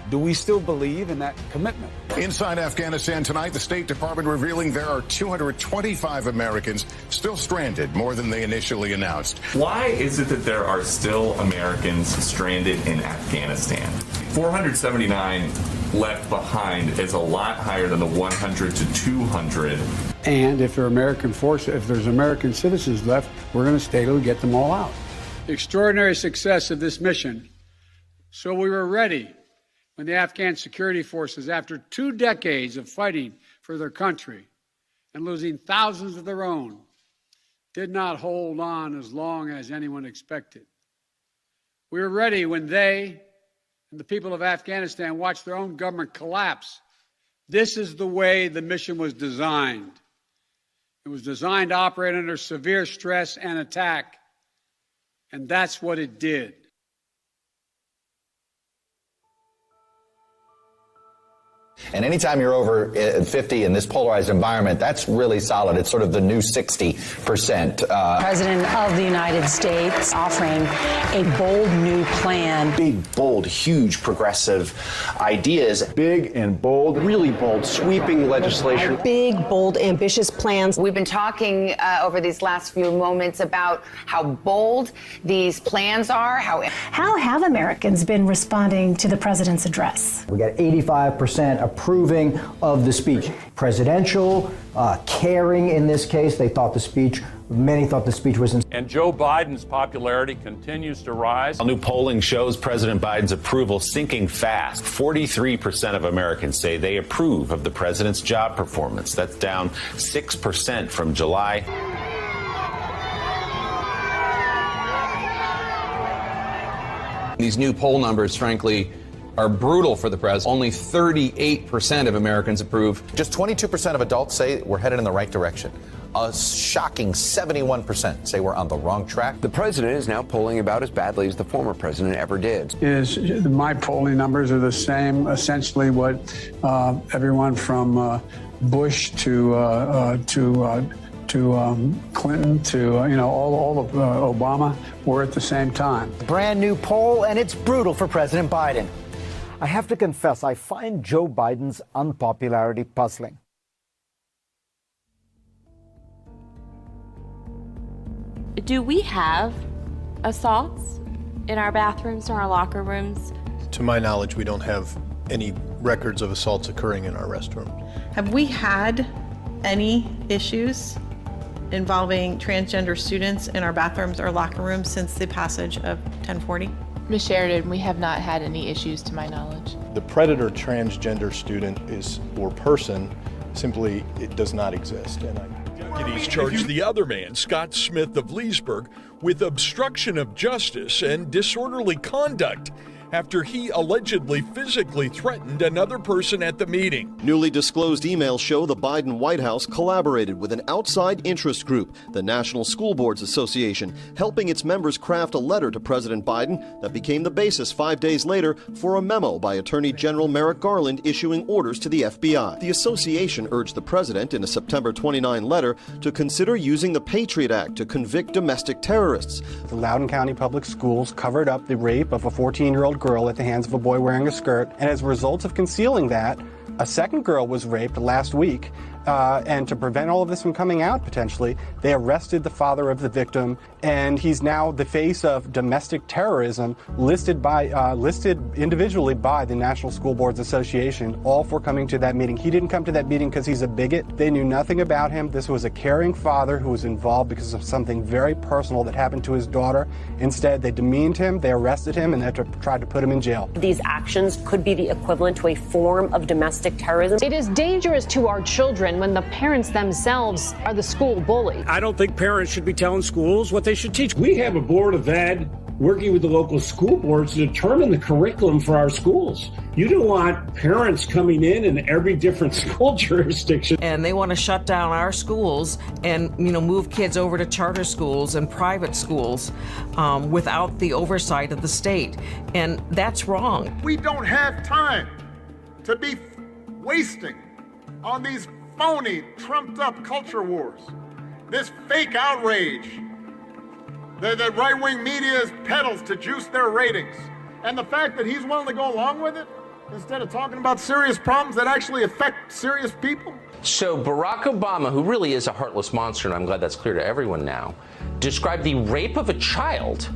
Speaker 27: Do we still believe in that commitment?
Speaker 21: Inside Afghanistan tonight, the State Department revealing there are 225 Americans still stranded, more than they initially announced.
Speaker 22: Why is it that there are still Americans stranded in Afghanistan? 479 left behind is a lot higher than the 100 to 200.
Speaker 27: And if there are American forces, if there's American citizens left, we're going to stay till we get them all out. The extraordinary success of this mission, so we were ready when the Afghan security forces, after 2 decades of fighting for their country and losing thousands of their own, did not hold on as long as anyone expected. We were ready when they and the people of Afghanistan watched their own government collapse. This is the way the mission was designed. It was designed to operate under severe stress and attack, and that's what it did.
Speaker 23: And anytime you're over 50 in this polarized environment, that's really solid. It's sort of the new 60%.
Speaker 25: President of the United States offering a bold new plan.
Speaker 30: Big, bold, huge progressive ideas.
Speaker 35: Big and bold, really bold, sweeping legislation.
Speaker 25: Big, bold, ambitious plans.
Speaker 37: We've been talking over these last few moments about how bold these plans are. How
Speaker 38: have Americans been responding to the president's address?
Speaker 32: We got 85%
Speaker 5: approving of the speech. Presidential, caring in this case. Many thought the speech was
Speaker 6: And Joe Biden's popularity continues to rise.
Speaker 15: New polling shows President Biden's approval sinking fast. 43% of Americans say they approve of the president's job performance. That's down 6% from July.
Speaker 7: These new poll numbers, frankly, are brutal for the president. Only 38% of Americans approve.
Speaker 23: Just 22% of adults say we're headed in the right direction. A shocking 71% say we're on the wrong track.
Speaker 8: The president is now polling about as badly as the former president ever did.
Speaker 27: My polling numbers are the same, essentially what everyone from Bush to Clinton to all of Obama were at the same time.
Speaker 9: Brand new poll, and it's brutal for President Biden. I have to confess, I find Joe Biden's unpopularity puzzling.
Speaker 12: Do we have assaults in our bathrooms or our locker rooms?
Speaker 13: To my knowledge, we don't have any records of assaults occurring in our restrooms.
Speaker 17: Have we had any issues involving transgender students in our bathrooms or locker rooms since the passage of 1040?
Speaker 19: Ms. Sheridan, we have not had any issues to my knowledge.
Speaker 13: The predator transgender student or person, simply, it does not exist. And
Speaker 24: Deputies charged the other man, Scott Smith of Leesburg, with obstruction of justice and disorderly conduct after he allegedly physically threatened another person at the meeting.
Speaker 26: Newly disclosed emails show the Biden White House collaborated with an outside interest group, the National School Boards Association, helping its members craft a letter to President Biden that became the basis 5 days later for a memo by Attorney General Merrick Garland issuing orders to the FBI. The association urged the president in a September 29 letter to consider using the Patriot Act to convict domestic terrorists.
Speaker 28: The Loudoun County Public Schools covered up the rape of a 14-year-old girl at the hands of a boy wearing a skirt, and as a result of concealing that, a second girl was raped last week, and to prevent all of this from coming out potentially, they arrested the father of the victim, and he's now the face of domestic terrorism, listed individually by the National School Boards Association, all for coming to that meeting. He didn't come to that meeting because he's a bigot. They knew nothing about him. This was a caring father who was involved because of something very personal that happened to his daughter. Instead, they demeaned him, they arrested him, and they tried to put him in jail.
Speaker 29: These actions could be the equivalent to a form of domestic terrorism.
Speaker 31: It is dangerous to our children when the parents themselves are the school bully.
Speaker 33: I don't think parents should be telling schools what they should teach. We have a board of ed working with the local school boards to determine the curriculum for our schools. You don't want parents coming in every different school jurisdiction.
Speaker 34: And they want to shut down our schools and, move kids over to charter schools and private schools without the oversight of the state. And that's wrong.
Speaker 36: We don't have time to be wasting on these phony, trumped-up culture wars. This fake outrage that the right-wing media peddles to juice their ratings. And the fact that he's willing to go along with it instead of talking about serious problems that actually affect serious people.
Speaker 38: So Barack Obama, who really is a heartless monster, and I'm glad that's clear to everyone now, described the rape of a child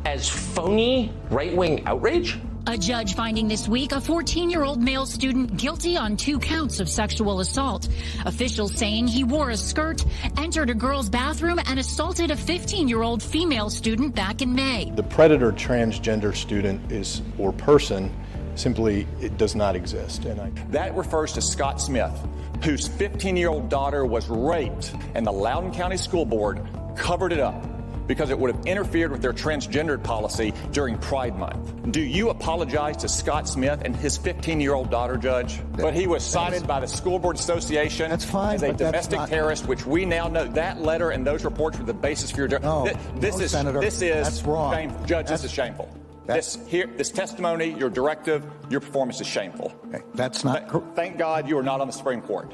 Speaker 38: as phony right-wing outrage?
Speaker 39: A judge finding this week a 14-year-old male student guilty on 2 counts of sexual assault. Officials saying he wore a skirt, entered a girl's bathroom, and assaulted a 15-year-old female student back in May.
Speaker 13: The predator transgender student or person, simply, it does not exist.
Speaker 40: That refers to Scott Smith, whose 15-year-old daughter was raped, and the Loudoun County School Board covered it up because it would have interfered with their transgendered policy during Pride Month. Do you apologize to Scott Smith and his 15-year-old daughter, Judge? But he was cited by the School Board Association as a domestic terrorist, which we now know that letter and those reports were the basis for your...
Speaker 41: Senator, that's wrong.
Speaker 40: Shameful. Judge, this is shameful. This testimony, your directive, your performance is shameful.
Speaker 41: Okay, that's not...
Speaker 40: Thank God you are not on the Supreme Court.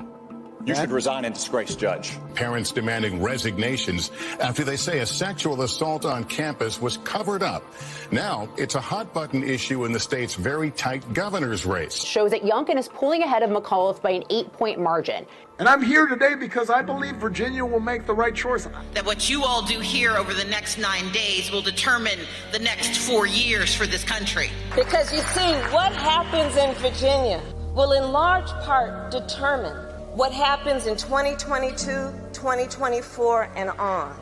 Speaker 40: You should resign in disgrace, Judge.
Speaker 21: Parents demanding resignations after they say a sexual assault on campus was covered up. Now, it's a hot-button issue in the state's very tight governor's race.
Speaker 31: Shows that Youngkin is pulling ahead of McAuliffe by an 8-point margin.
Speaker 36: And I'm here today because I believe Virginia will make the right choice.
Speaker 42: That what you all do here over the next 9 days will determine the next 4 years for this country.
Speaker 43: Because you see, what happens in Virginia
Speaker 1: will in large part determine what happens in 2022, 2024, and on.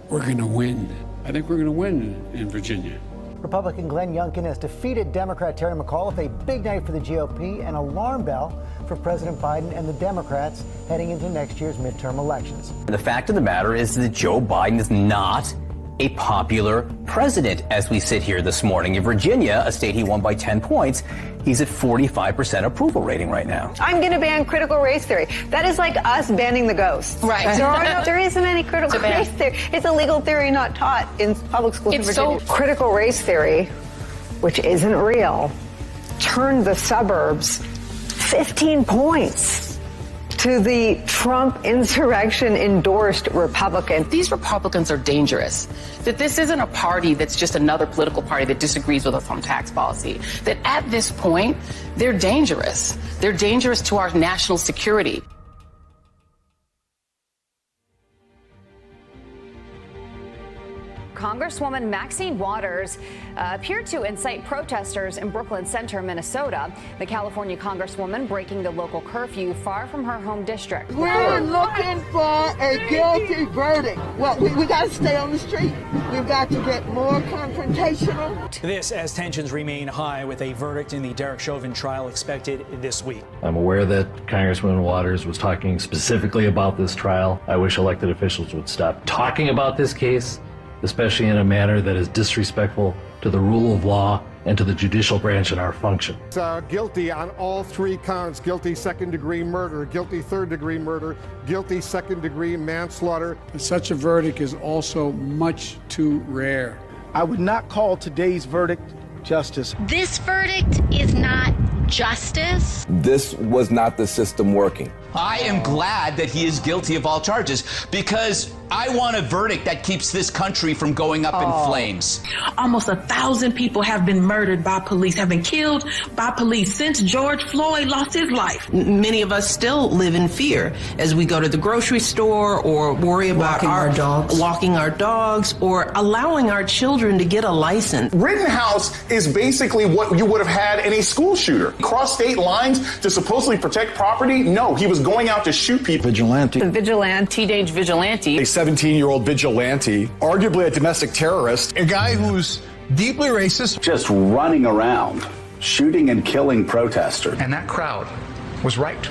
Speaker 27: We're going to win. I think we're going to win in Virginia.
Speaker 9: Republican Glenn Youngkin has defeated Democrat Terry McAuliffe, a big night for the GOP, an alarm bell for President Biden and the Democrats heading into next year's midterm elections.
Speaker 2: The fact of the matter is that Joe Biden is not a popular president as we sit here this morning. In Virginia, a state he won by 10 points, he's at 45% approval rating right now.
Speaker 3: I'm going to ban critical race theory. That is like us banning the ghosts.
Speaker 39: Right.
Speaker 3: There isn't any critical race theory. It's a legal theory not taught in public schools in Virginia.
Speaker 31: Critical race theory, which isn't real, turned the suburbs 15 points to the Trump insurrection-endorsed Republican.
Speaker 4: These Republicans are dangerous. That this isn't a party that's just another political party that disagrees with us on tax policy. That at this point, they're dangerous. They're dangerous to our national security.
Speaker 31: Congresswoman Maxine Waters appeared to incite protesters in Brooklyn Center, Minnesota. The California Congresswoman breaking the local curfew far from her home district.
Speaker 5: We're looking for a guilty verdict. Well, we got to stay on the street. We've got to get more confrontational.
Speaker 6: This as tensions remain high with a verdict in the Derek Chauvin trial expected this week.
Speaker 7: I'm aware that Congresswoman Waters was talking specifically about this trial. I wish elected officials would stop talking about this case, especially in a manner that is disrespectful to the rule of law and to the judicial branch and our function.
Speaker 8: Guilty on all three counts. Guilty second-degree murder, guilty third-degree murder, guilty second-degree manslaughter.
Speaker 27: Such a verdict is also much too rare.
Speaker 8: I would not call today's verdict justice.
Speaker 39: This verdict is not justice.
Speaker 10: This was not the system working.
Speaker 11: I am glad that he is guilty of all charges because I want a verdict that keeps this country from going up in flames.
Speaker 14: Almost 1,000 people have been murdered by police, have been killed by police since George Floyd lost his life.
Speaker 15: Many of us still live in fear as we go to the grocery store or worry about walking our dogs or allowing our children to get a license.
Speaker 16: Rittenhouse is basically what you would have had in a school shooter. Cross state lines to supposedly protect property? No, he was going out to shoot people.
Speaker 8: Vigilante.
Speaker 4: The vigilante, teenage vigilante.
Speaker 16: A 17-year-old vigilante, arguably a domestic terrorist.
Speaker 10: A guy who's deeply racist.
Speaker 18: Just running around, shooting and killing protesters.
Speaker 20: And that crowd was right.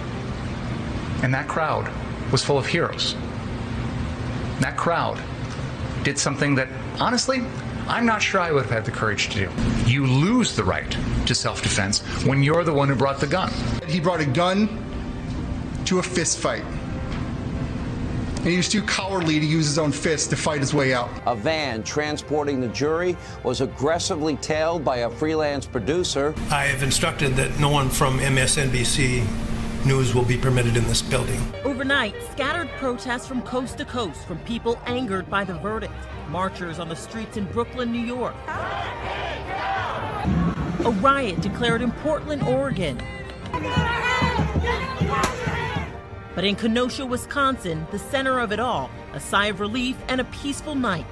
Speaker 20: And that crowd was full of heroes. That crowd did something that, honestly, I'm not sure I would have had the courage to do. You lose the right to self-defense when you're the one who brought the gun.
Speaker 10: He brought a gun to a fist fight. And he was too cowardly to use his own fist to fight his way out.
Speaker 22: A van transporting the jury was aggressively tailed by a freelance producer.
Speaker 23: I have instructed that no one from MSNBC News will be permitted in this building.
Speaker 25: Overnight, scattered protests from coast to coast from people angered by the verdict. Marchers on the streets in Brooklyn, New York. A riot declared in Portland, Oregon. But in Kenosha, Wisconsin, the center of it all, a sigh of relief and a peaceful night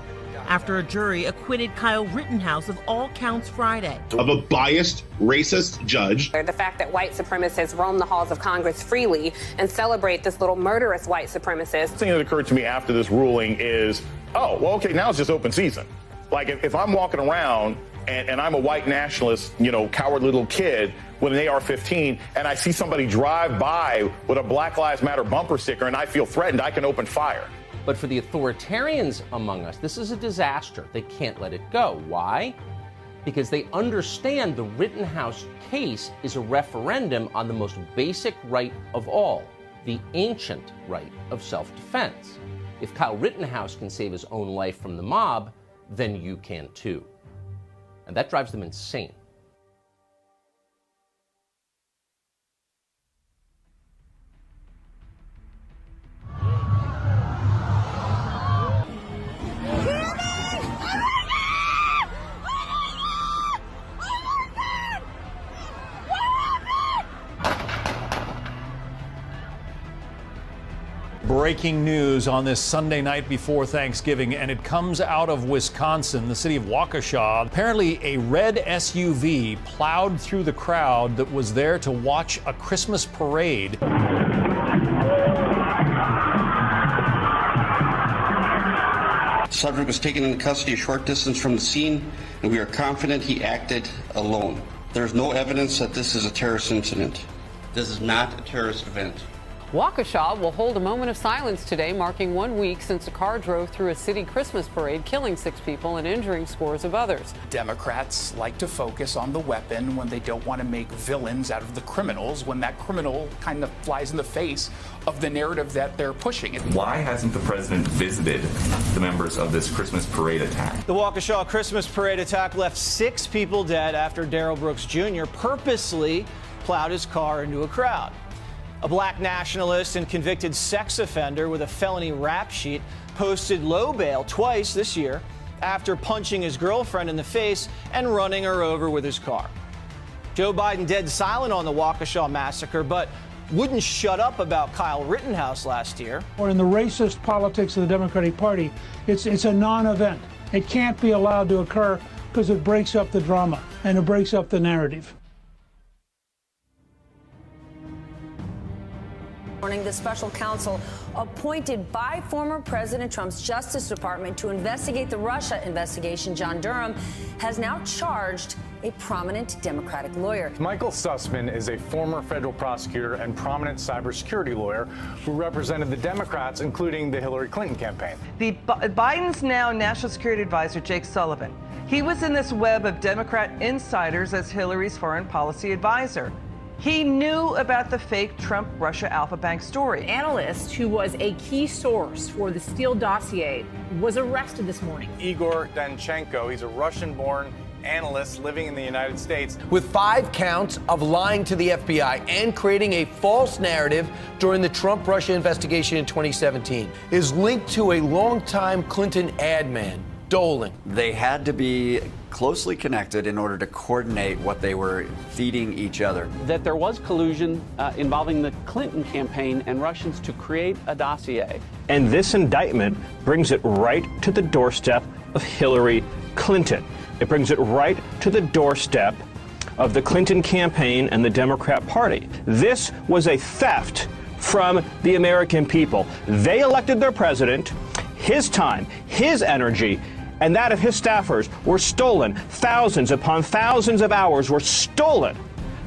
Speaker 25: after a jury acquitted Kyle Rittenhouse of all counts Friday.
Speaker 30: Of a biased, racist judge.
Speaker 29: The fact that white supremacists roam the halls of Congress freely and celebrate this little murderous white supremacist.
Speaker 30: The thing that occurred to me after this ruling is, oh, well, okay, now it's just open season. Like if I'm walking around and I'm a white nationalist, coward little kid with an AR-15, and I see somebody drive by with a Black Lives Matter bumper sticker and I feel threatened, I can open fire.
Speaker 38: But for the authoritarians among us, this is a disaster. They can't let it go. Why? Because they understand the Rittenhouse case is a referendum on the most basic right of all, the ancient right of self-defense. If Kyle Rittenhouse can save his own life from the mob, then you can too. And that drives them insane.
Speaker 1: Breaking news on this Sunday night before Thanksgiving, and it comes out of Wisconsin, the city of Waukesha. Apparently, a red SUV plowed through the crowd that was there to watch a Christmas parade.
Speaker 2: Subject was taken into custody a short distance from the scene, and we are confident he acted alone. There is no evidence that this is a terrorist incident. This is not a terrorist event.
Speaker 3: Waukesha will hold a moment of silence today, marking 1 week since a car drove through a city Christmas parade, killing 6 people and injuring scores of others.
Speaker 9: Democrats like to focus on the weapon when they don't want to make villains out of the criminals, when that criminal kind of flies in the face of the narrative that they're pushing.
Speaker 12: Why hasn't the president visited the members of this Christmas parade attack?
Speaker 13: The Waukesha Christmas parade attack left 6 people dead after Darrell Brooks Jr. purposely plowed his car into a crowd. A black nationalist and convicted sex offender with a felony rap sheet posted low bail twice this year after punching his girlfriend in the face and running her over with his car. Joe Biden dead silent on the Waukesha massacre, but wouldn't shut up about Kyle Rittenhouse last year.
Speaker 17: Or in the racist politics of the Democratic Party, it's a non-event. It can't be allowed to occur because it breaks up the drama and it breaks up the narrative.
Speaker 19: The special counsel appointed by former President Trump's Justice Department to investigate the Russia investigation, John Durham, has now charged a prominent Democratic lawyer.
Speaker 21: Michael Sussman is a former federal prosecutor and prominent cybersecurity lawyer who represented the Democrats, including the Hillary Clinton campaign.
Speaker 24: Biden's now National Security Advisor, Jake Sullivan. He was in this web of Democrat insiders as Hillary's foreign policy advisor. He knew about the fake Trump-Russia Alpha Bank story.
Speaker 26: An analyst who was a key source for the Steele dossier was arrested this morning.
Speaker 21: Igor Danchenko, he's a Russian-born analyst living in the United States.
Speaker 28: With 5 counts of lying to the FBI and creating a false narrative during the Trump-Russia investigation in 2017, is linked to a longtime Clinton ad man, Dolan.
Speaker 18: They had to be closely connected in order to coordinate what they were feeding each other.
Speaker 31: That there was collusion involving the Clinton campaign and Russians to create a dossier.
Speaker 32: And this indictment brings it right to the doorstep of Hillary Clinton. It brings it right to the doorstep of the Clinton campaign and the Democrat Party. This was a theft from the American people. They elected their president. His time, his energy, and that of his staffers were stolen. Thousands upon thousands of hours were stolen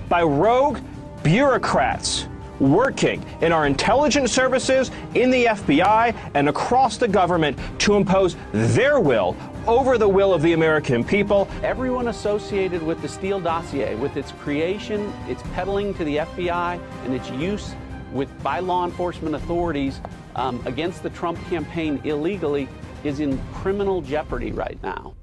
Speaker 32: by rogue bureaucrats working in our intelligence services, in the FBI, and across the government to impose their will over the will of the American people.
Speaker 31: Everyone associated with the Steele dossier, with its creation, its peddling to the FBI, and its use by law enforcement authorities against the Trump campaign illegally, is in criminal jeopardy right now.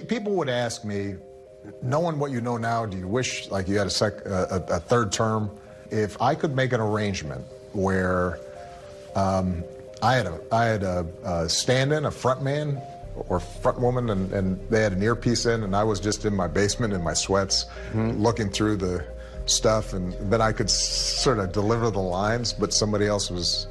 Speaker 33: People would ask me, knowing what you know now, do you wish like you had a third term? If I could make an arrangement where I had a stand-in, a front man or front woman, and they had an earpiece in, and I was just in my basement in my sweats, looking through the stuff, and then I could sort of deliver the lines, but somebody else was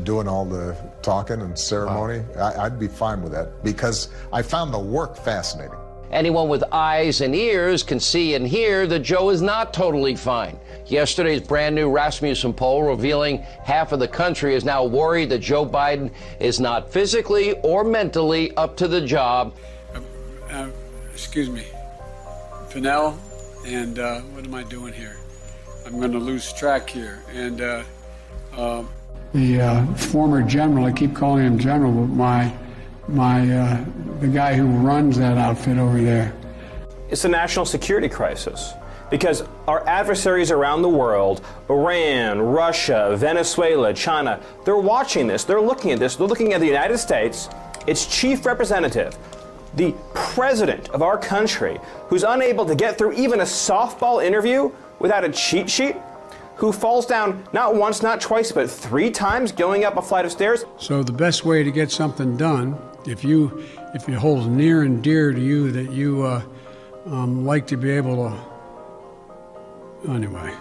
Speaker 33: doing all the talking and ceremony. I'd be fine with that because I found the work fascinating.
Speaker 22: Anyone with eyes and ears can see and hear that Joe is not totally fine. Yesterday's brand new Rasmussen poll revealing half of the country is now worried that Joe Biden is not physically or mentally up to the job.
Speaker 27: Excuse me, Fennell, and what am I doing here? I'm going to lose track here. And the former general, I keep calling him general, but the guy who runs that outfit over there.
Speaker 32: It's a national security crisis because our adversaries around the world, Iran, Russia, Venezuela, China, they're watching this, they're looking at this, they're looking at the United States, its chief representative, the president of our country, who's unable to get through even a softball interview without a cheat sheet, who falls down not once, not twice, but 3 times going up a flight of stairs.
Speaker 27: So the best way to get something done, if it holds near and dear to you that you like to be able to Anyway,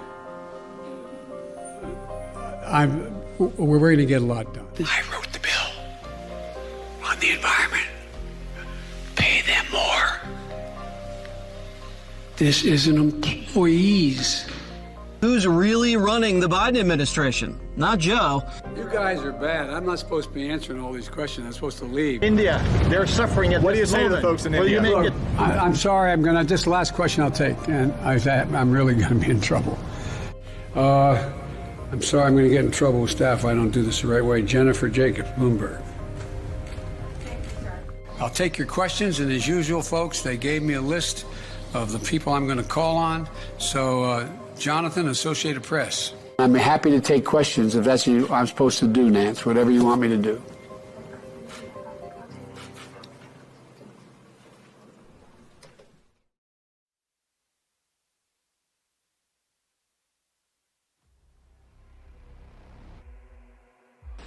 Speaker 27: we're going to get a lot done.
Speaker 4: I wrote the bill on the environment. Pay them more.
Speaker 27: This isn't employees.
Speaker 5: Who's really running the Biden administration? Not Joe.
Speaker 27: You guys are bad. I'm not supposed to be answering all these questions. I'm supposed to leave.
Speaker 6: India, they're suffering at
Speaker 27: What
Speaker 6: this
Speaker 27: do you say to
Speaker 6: moment.
Speaker 27: the folks in
Speaker 6: Will
Speaker 27: India?
Speaker 6: you make
Speaker 27: Look, I'm sorry. This is the last question I'll take, and I'm really going to be in trouble. I'm sorry. I'm going to get in trouble with staff if I don't do this the right way. Jennifer Jacobs, Bloomberg. I'll take your questions, and as usual, folks, they gave me a list of the people I'm going to call on. So, Jonathan, Associated Press. I'm happy to take questions if that's what I'm supposed to do, Nance, whatever you want me to do.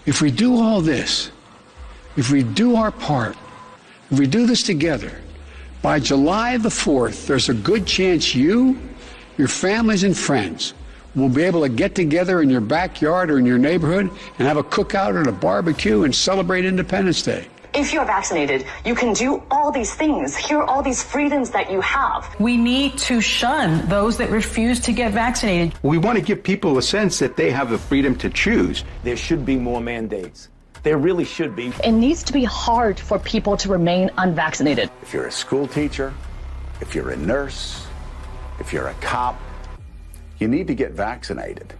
Speaker 27: If we do all this, if we do our part, if we do this together, by July the 4th, there's a good chance you, your families and friends will be able to get together in your backyard or in your neighborhood and have a cookout or a barbecue and celebrate Independence Day.
Speaker 7: If you're vaccinated, you can do all these things. Here are all these freedoms that you have.
Speaker 26: We need to shun those that refuse to get vaccinated.
Speaker 8: We want to give people a sense that they have the freedom to choose.
Speaker 10: There should be more mandates. There really should be.
Speaker 7: It needs to be hard for people to remain unvaccinated.
Speaker 11: If you're a school teacher, if you're a nurse, if you're a cop, you need to get vaccinated.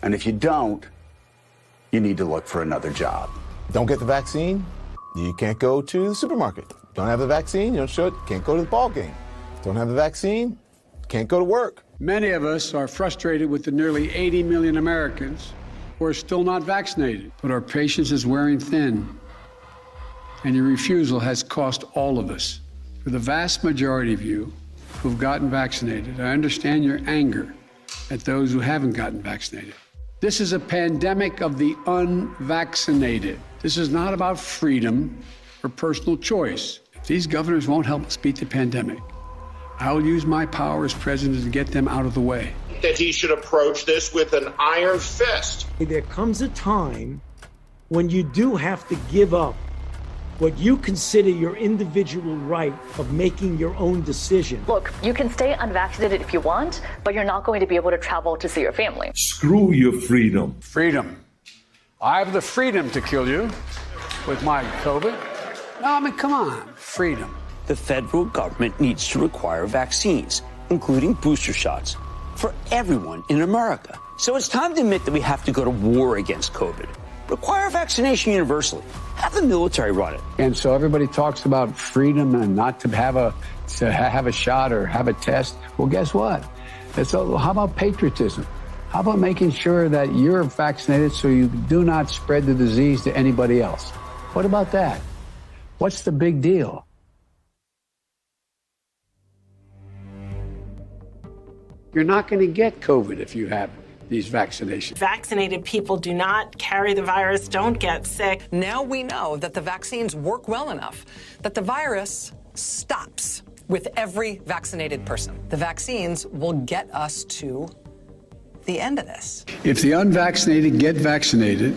Speaker 11: And if you don't, you need to look for another job.
Speaker 14: Don't get the vaccine, you can't go to the supermarket. Don't have the vaccine, you can't go to the ball game. Don't have the vaccine, can't go to work.
Speaker 27: Many of us are frustrated with the nearly 80 million Americans who are still not vaccinated, but our patience is wearing thin, and your refusal has cost all of us. For the vast majority of you who've gotten vaccinated, I understand your anger at those who haven't gotten vaccinated. This is a pandemic of the unvaccinated. This is not about freedom or personal choice. If these governors won't help us beat the pandemic, I will use my power as president to get them out of the way.
Speaker 15: That he should approach this with an iron fist.
Speaker 16: There comes a time when you do have to give up what you consider your individual right of making your own decision.
Speaker 7: Look, you can stay unvaccinated if you want, but you're not going to be able to travel to see your family.
Speaker 20: Screw your freedom.
Speaker 27: Freedom. I have the freedom to kill you with my COVID. No, I mean, come on, freedom.
Speaker 23: The federal government needs to require vaccines, including booster shots, for everyone in America. So it's time to admit that we have to go to war against COVID. Require vaccination universally. Have the military run it.
Speaker 27: And so everybody talks about freedom and not to have a shot or have a test. Well, guess what? How about patriotism? How about making sure that you're vaccinated so you do not spread the disease to anybody else? What about that? What's the big deal? You're not going to get COVID if you have these vaccinations.
Speaker 25: Vaccinated people do not carry the virus, don't get sick.
Speaker 29: Now we know that the vaccines work well enough that the virus stops with every vaccinated person. The vaccines will get us to the end of this.
Speaker 27: If the unvaccinated get vaccinated,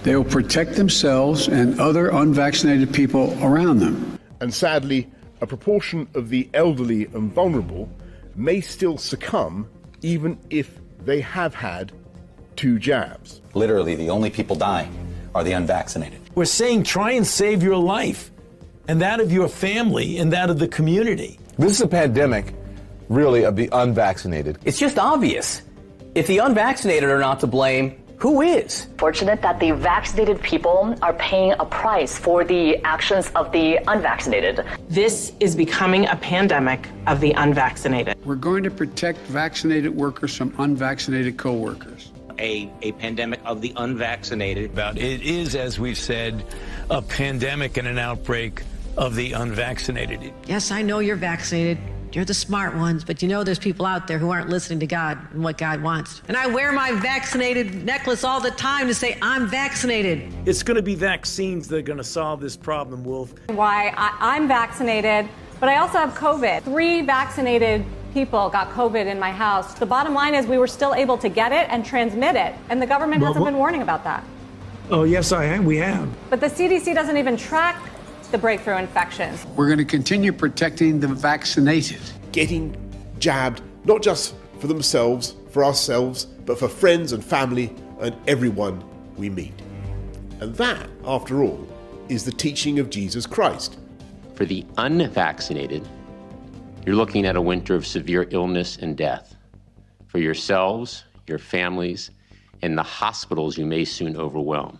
Speaker 27: they will protect themselves and other unvaccinated people around them.
Speaker 30: And sadly, a proportion of the elderly and vulnerable may still succumb even if they have had 2 jabs.
Speaker 34: Literally, the only people dying are the unvaccinated.
Speaker 16: We're saying try and save your life and that of your family and that of the community.
Speaker 14: This is a pandemic, really, of the unvaccinated.
Speaker 38: It's just obvious. If the unvaccinated are not to blame, who is?
Speaker 7: Fortunate that the vaccinated people are paying a price for the actions of the unvaccinated.
Speaker 25: This is becoming a pandemic of the unvaccinated.
Speaker 27: We're going to protect vaccinated workers from unvaccinated co-workers.
Speaker 35: A pandemic of the unvaccinated.
Speaker 16: It is, as we've said, a pandemic and an outbreak of the unvaccinated.
Speaker 36: Yes, I know you're vaccinated. You're the smart ones, but you know there's people out there who aren't listening to God and what God wants. And I wear my vaccinated necklace all the time to say I'm vaccinated.
Speaker 16: It's going to be vaccines that are going to solve this problem, Wolf.
Speaker 37: Why I'm vaccinated, but I also have COVID. 3 vaccinated
Speaker 25: people got COVID in my house. The bottom line is we were still able to get it and transmit it, and the government hasn't been warning about that.
Speaker 16: Oh, yes, we have.
Speaker 25: But the CDC doesn't even track the breakthrough infections.
Speaker 27: We're going to continue protecting the vaccinated.
Speaker 1: Getting jabbed, not just for themselves, for ourselves, but for friends and family and everyone we meet. And that, after all, is the teaching of Jesus Christ.
Speaker 2: For the unvaccinated, you're looking at a winter of severe illness and death. For yourselves, your families, and the hospitals you may soon overwhelm.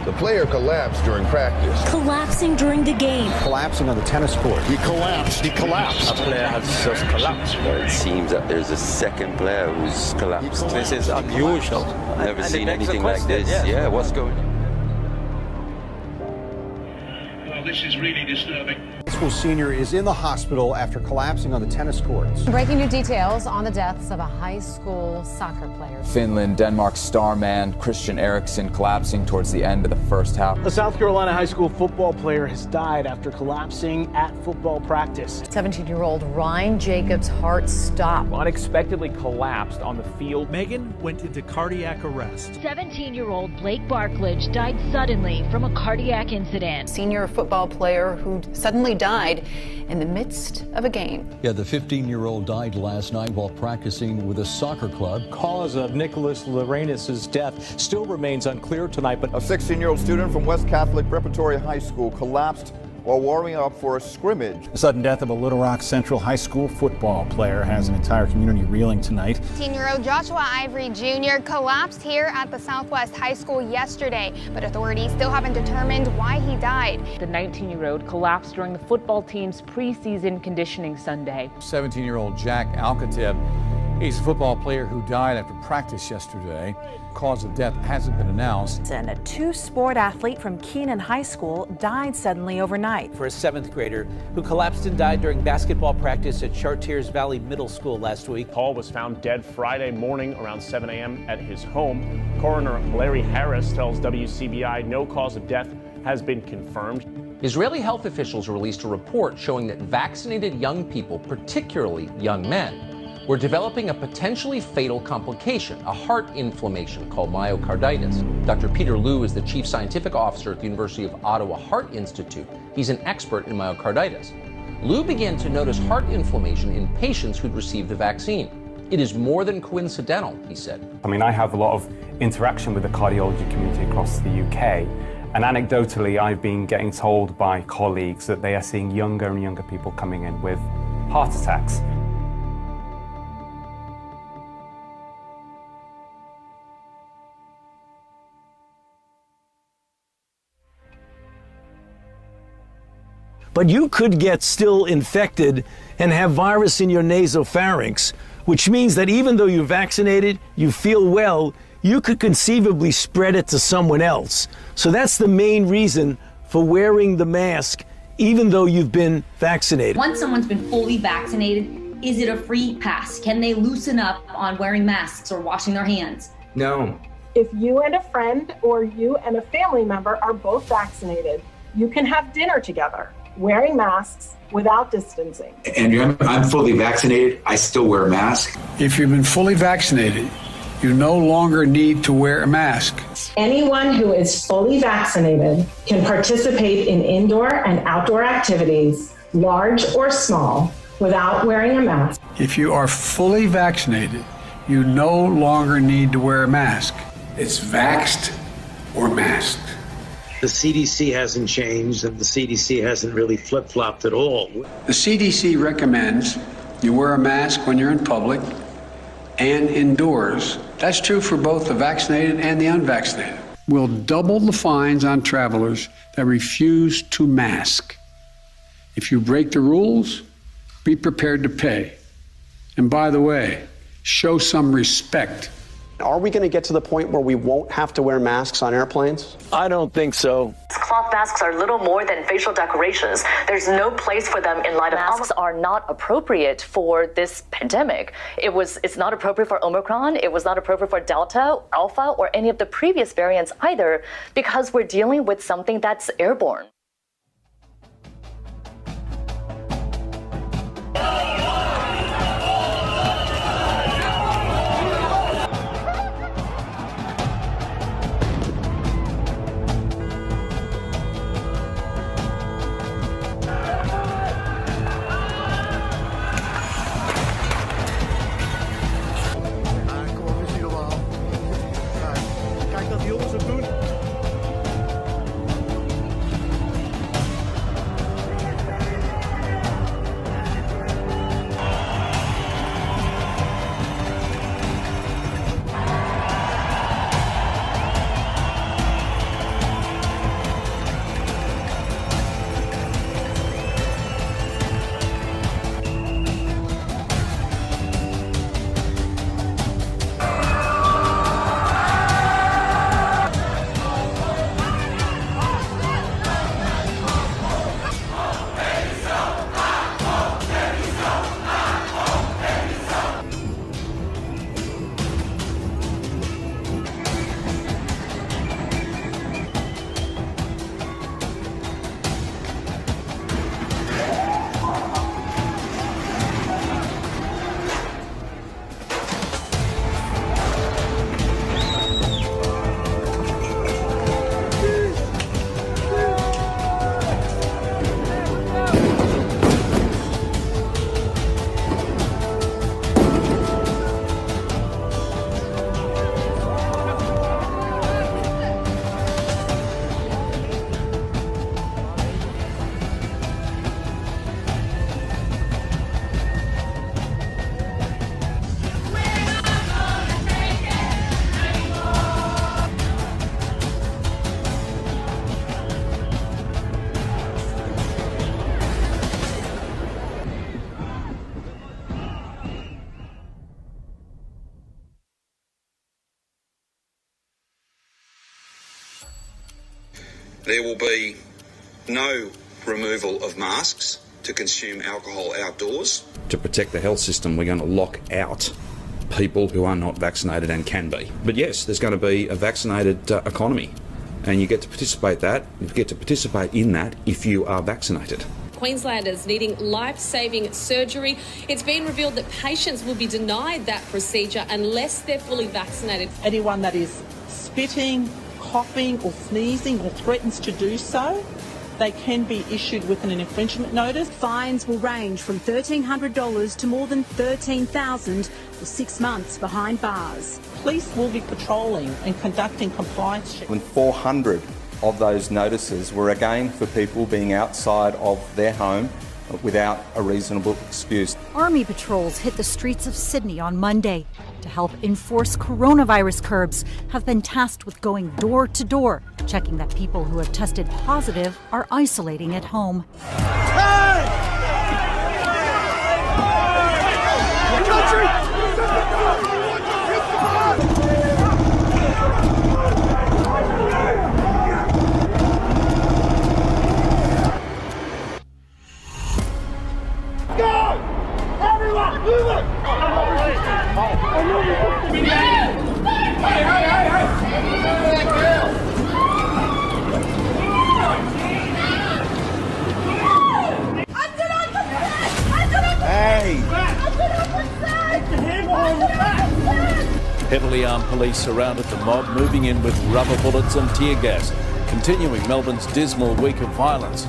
Speaker 14: The player collapsed during practice.
Speaker 3: Collapsing during the game.
Speaker 14: Collapsing on the tennis court.
Speaker 1: He collapsed.
Speaker 6: A player has just collapsed.
Speaker 9: It seems that there's a second player who's collapsed.
Speaker 6: This is unusual.
Speaker 9: Never seen anything like this. Yeah, what's going on?
Speaker 4: Well, this is really disturbing.
Speaker 14: High school senior is in the hospital after collapsing on the tennis courts.
Speaker 12: Breaking new details on the deaths of a high school soccer player.
Speaker 13: Finland, Denmark's star man Christian Eriksen collapsing towards the end of the first half.
Speaker 10: A South Carolina high school football player has died after collapsing at football practice.
Speaker 12: 17-year-old Ryan Jacobs' heart stopped.
Speaker 10: Unexpectedly collapsed on the field.
Speaker 17: Megan went into cardiac arrest.
Speaker 3: 17-year-old Blake Barklage died suddenly from a cardiac incident.
Speaker 18: Senior football player who suddenly died in the midst of a game.
Speaker 19: Yeah, the 15-year-old died last night while practicing with a soccer club.
Speaker 17: Cause of Nicholas Lorenas' death still remains unclear tonight, but
Speaker 14: a 16-year-old student from West Catholic Preparatory High School collapsed while warming up for a scrimmage.
Speaker 17: The sudden death of a Little Rock Central High School football player has an entire community reeling tonight.
Speaker 21: 15-year-old Joshua Ivory Jr. collapsed here at the Southwest High School yesterday, but authorities still haven't determined why he died.
Speaker 22: The 19-year-old collapsed during the football team's preseason conditioning Sunday.
Speaker 19: 17-year-old Jack Alcatab, he's a football player who died after practice yesterday. Cause of death hasn't been announced.
Speaker 24: And a two-sport athlete from Keenan High School died suddenly overnight.
Speaker 17: For a 7th grader who collapsed and died during basketball practice at Chartiers Valley Middle School last week.
Speaker 10: Paul was found dead Friday morning around 7 a.m. at his home. Coroner Larry Harris tells WCBI no cause of death has been confirmed.
Speaker 38: Israeli health officials released a report showing that vaccinated young people, particularly young men, were developing a potentially fatal complication, a heart inflammation called myocarditis. Dr. Peter Liu is the chief scientific officer at the University of Ottawa Heart Institute. He's an expert in myocarditis. Liu began to notice heart inflammation in patients who'd received the vaccine. It is more than coincidental, he said.
Speaker 28: I mean, I have a lot of interaction with the cardiology community across the UK. And anecdotally, I've been getting told by colleagues that they are seeing younger and younger people coming in with heart attacks.
Speaker 16: But you could get still infected and have virus in your nasopharynx, which means that even though you're vaccinated, you feel well, you could conceivably spread it to someone else. So that's the main reason for wearing the mask, even though you've been vaccinated.
Speaker 3: Once someone's been fully vaccinated, is it a free pass? Can they loosen up on wearing masks or washing their hands?
Speaker 28: No.
Speaker 25: If you and a friend or you and a family member are both vaccinated, you can have dinner together, wearing masks without distancing.
Speaker 4: Andrew, I'm fully vaccinated. I still wear a mask.
Speaker 27: If you've been fully vaccinated, you no longer need to wear a mask.
Speaker 25: Anyone who is fully vaccinated can participate in indoor and outdoor activities, large or small, without wearing a mask.
Speaker 27: If you are fully vaccinated, you no longer need to wear a mask. It's vaxxed or masked.
Speaker 28: The CDC hasn't changed, and the CDC hasn't really flip-flopped at all.
Speaker 27: The CDC recommends you wear a mask when you're in public and indoors. That's true for both the vaccinated and the unvaccinated. We'll double the fines on travelers that refuse to mask. If you break the rules, be prepared to pay. And by the way, show some respect.
Speaker 2: Are we going to get to the point where we won't have to wear masks on airplanes?
Speaker 16: I don't think so.
Speaker 5: Cloth masks are little more than facial decorations. There's no place for them in light of
Speaker 7: masks are not appropriate for this pandemic. It's not appropriate for Omicron. It was not appropriate for Delta, Alpha, or any of the previous variants either, because we're dealing with something that's airborne.
Speaker 8: There will be no removal of masks to consume alcohol outdoors.
Speaker 11: To protect the health system, we're going to lock out people who are not vaccinated and can be. But yes, there's going to be a vaccinated economy, and you get to participate in that if you are vaccinated.
Speaker 15: Queenslanders needing life-saving surgery. It's been revealed that patients will be denied that procedure unless they're fully vaccinated.
Speaker 20: Anyone that is spitting, coughing or sneezing or threatens to do so, they can be issued with an infringement notice.
Speaker 24: Fines will range from $1,300 to more than $13,000 for 6 months behind bars.
Speaker 20: Police will be patrolling and conducting compliance checks.
Speaker 23: And 400 of those notices were again for people being outside of their home without a reasonable excuse.
Speaker 24: Army patrols hit the streets of Sydney on Monday to help enforce coronavirus curbs, have been tasked with going door to door, checking that people who have tested positive are isolating at home.
Speaker 16: Heavily armed police surrounded the mob, moving in with rubber bullets and tear gas, continuing Melbourne's dismal week of violence.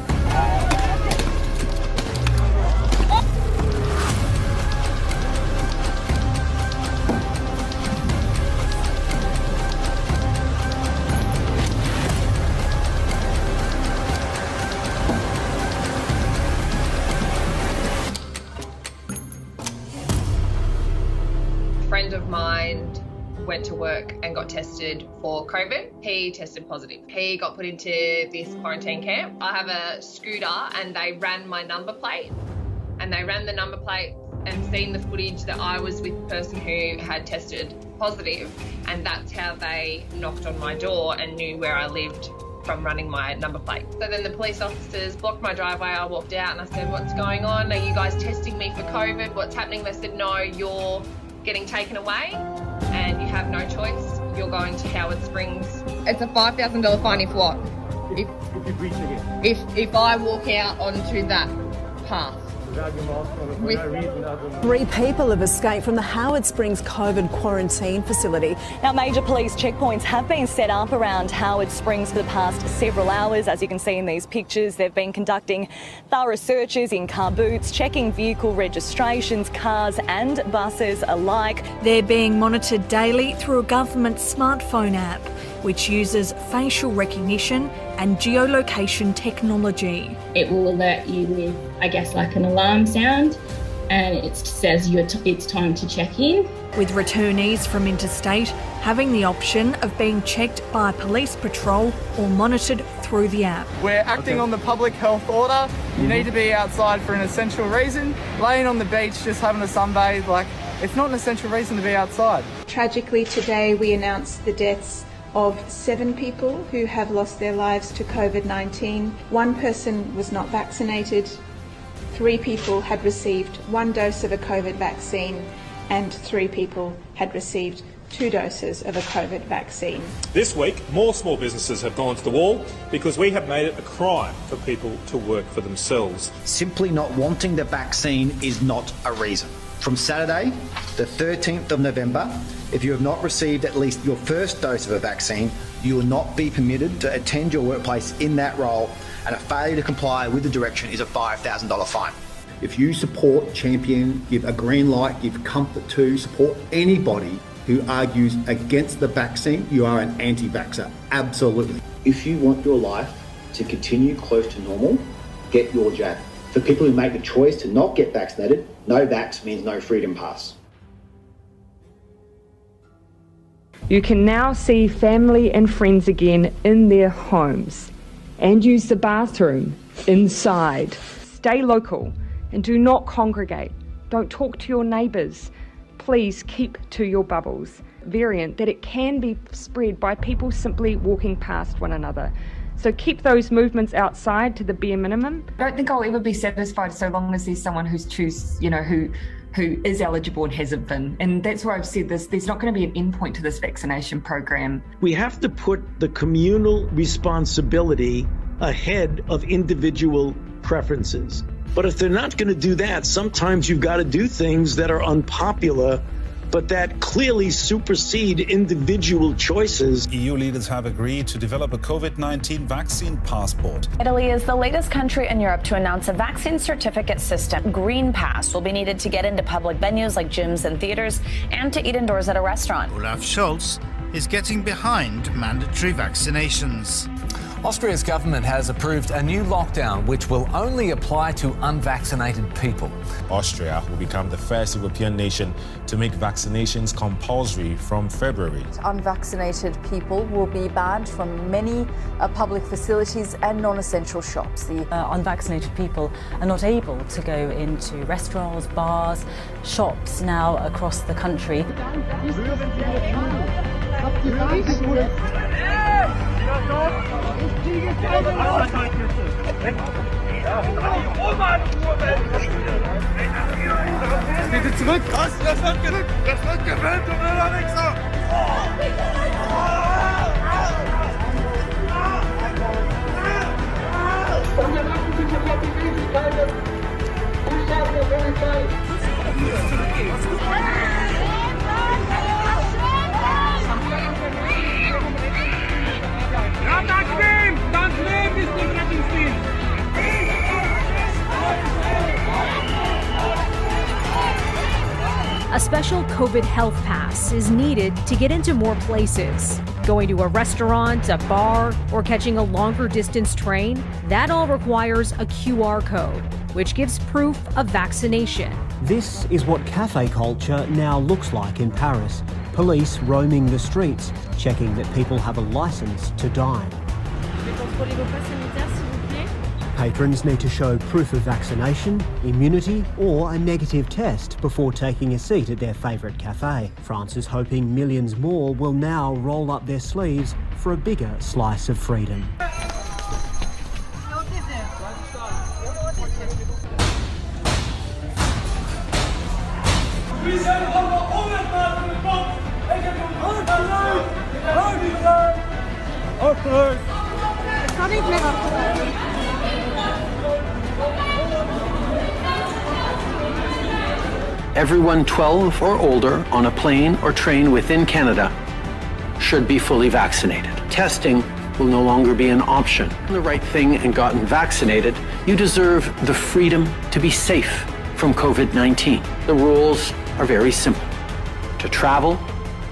Speaker 26: A friend of mine went to work and got tested for COVID. He tested positive. He got put into this quarantine camp. I have a scooter and they ran my number plate, and they ran the number plate and seen the footage that I was with the person who had tested positive, and that's how they knocked on my door and knew where I lived from running my number plate. So then the police officers blocked my driveway. I walked out and I said, what's going on? Are you guys testing me for COVID? What's happening? They said, no, you're getting taken away and you have no choice. You're going to Howard Springs. It's a $5,000 fine if what? If I walk out onto that path.
Speaker 1: Three people have escaped from the Howard Springs COVID quarantine facility.
Speaker 7: Now, major police checkpoints have been set up around Howard Springs for the past several hours. As you can see in these pictures, they've been conducting thorough searches in car boots, checking vehicle registrations, cars and buses alike.
Speaker 24: They're being monitored daily through a government smartphone app, which uses facial recognition and geolocation technology.
Speaker 6: It will alert you with, I guess, like an alarm sound, and it says it's time to check in.
Speaker 24: With returnees from interstate having the option of being checked by a police patrol or monitored through the app.
Speaker 9: We're acting on the public health order. You need to be outside for an essential reason. Laying on the beach, just having a sunbathe, it's not an essential reason to be outside.
Speaker 12: Tragically, today we announced the deaths of 7 people who have lost their lives to COVID-19. 1 person was not vaccinated. 3 people had received 1 dose of a COVID vaccine, and 3 people had received 2 doses of a COVID vaccine.
Speaker 13: This week, more small businesses have gone to the wall because we have made it a crime for people to work for themselves.
Speaker 14: Simply not wanting the vaccine is not a reason. From Saturday, the 13th of November, if you have not received at least your first dose of a vaccine, you will not be permitted to attend your workplace in that role, and a failure to comply with the direction is a $5,000 fine.
Speaker 18: If you support, champion, give a green light, give comfort to, support anybody who argues against the vaccine, you are an anti-vaxxer. Absolutely.
Speaker 21: If you want your life to continue close to normal, get your jab. For people who make the choice to not get vaccinated, no vax means no freedom pass.
Speaker 22: You can now see family and friends again in their homes and use the bathroom inside. Stay local and do not congregate. Don't talk to your neighbours. Please keep to your bubbles. Variant that it can be spread by people simply walking past one another. So keep those movements outside to the bare minimum.
Speaker 29: I don't think I'll ever be satisfied so long as there's someone who is eligible and hasn't been. And that's why I've said this, there's not going to be an endpoint to this vaccination program.
Speaker 16: We have to put the communal responsibility ahead of individual preferences. But if they're not going to do that, sometimes you've got to do things that are unpopular, but that clearly supersede individual choices.
Speaker 30: EU leaders have agreed to develop a COVID-19 vaccine passport.
Speaker 31: Italy is the latest country in Europe to announce a vaccine certificate system. Green Pass will be needed to get into public venues like gyms and theaters and to eat indoors at a restaurant.
Speaker 32: Olaf Scholz is getting behind mandatory vaccinations.
Speaker 33: Austria's government has approved a new lockdown which will only apply to unvaccinated people.
Speaker 34: Austria will become the first European nation to make vaccinations compulsory from February.
Speaker 35: Unvaccinated people will be banned from many public facilities and non-essential shops.
Speaker 36: The unvaccinated people are not able to go into restaurants, bars, shops now across the country.
Speaker 32: Bitte zurück! Das wird gerückt! Das wird gefilmt, du blöder Wichser!
Speaker 24: A special COVID health pass is needed to get into more places. Going to a restaurant, a bar, or catching a longer distance train, that all requires a QR code, which gives proof of vaccination.
Speaker 37: This is what cafe culture now looks like in Paris. Police roaming the streets, checking that people have a license to dine. Patrons need to show proof of vaccination, immunity or a negative test before taking a seat at their favourite cafe. France is hoping millions more will now roll up their sleeves for a bigger slice of freedom.
Speaker 1: Everyone 12 or older on a plane or train within Canada should be fully vaccinated. Testing will no longer be an option. The right thing and gotten vaccinated, you deserve the freedom to be safe from COVID-19. The rules are very simple. To travel,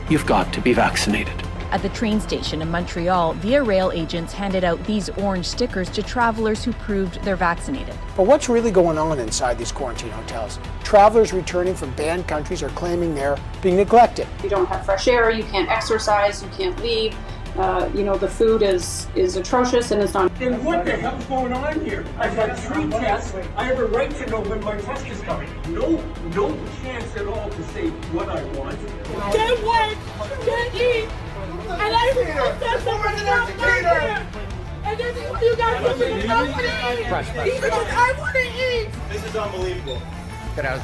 Speaker 1: you've got to be vaccinated.
Speaker 2: At the train station in Montreal, Via Rail agents handed out these orange stickers to travelers who proved they're vaccinated.
Speaker 3: But what's really going on inside these quarantine hotels? Travelers returning from banned countries are claiming they're being neglected.
Speaker 4: You don't have fresh air, you can't exercise, you can't leave. The food is atrocious and it's not.
Speaker 5: And what the hell's going on here? I've got 3 tests. I have a right to know when my test is coming. No chance at all to say what I want.
Speaker 32: Can't work, can't eat, and I request somebody else back here. And this is what you guys do with the company. Even if I want to eat.
Speaker 8: This is unbelievable.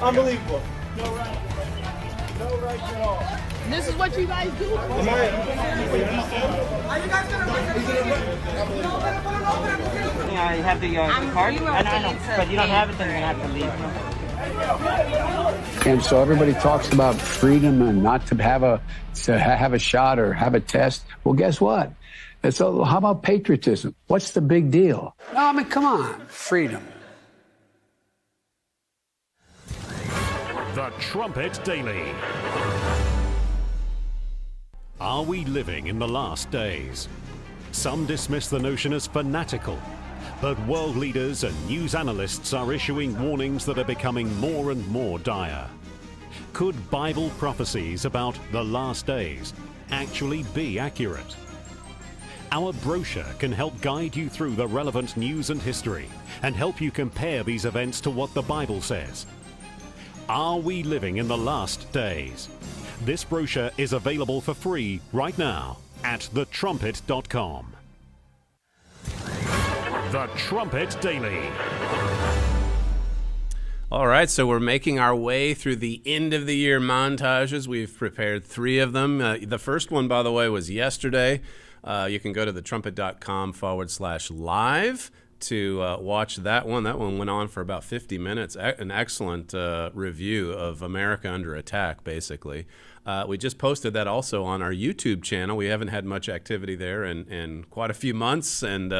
Speaker 5: Unbelievable. No right. No rights at all.
Speaker 32: This is what you guys do.
Speaker 5: Are you guys gonna
Speaker 10: Yeah, you have the card? I know, but you don't have it, then you're gonna have to leave.
Speaker 11: And so everybody talks about freedom and not to have a shot or have a test. Well, guess what? So how about patriotism? What's the big deal? No, I mean, come on, freedom.
Speaker 15: The Trumpet Daily. Are we living in the last days? Some dismiss the notion as fanatical, but world leaders and news analysts are issuing warnings that are becoming more and more dire. Could Bible prophecies about the last days actually be accurate? Our brochure can help guide you through the relevant news and history and help you compare these events to what the Bible says. Are we living in the last days? This brochure is available for free right now at thetrumpet.com. The Trumpet Daily.
Speaker 17: All right, so we're making our way through the end of the year montages. We've prepared 3 of them. The first one, by the way, was yesterday. You can go to thetrumpet.com/live to watch that one. That one went on for about 50 minutes. An excellent review of America Under Attack, basically. We just posted that also on our YouTube channel. We haven't had much activity there in quite a few months, and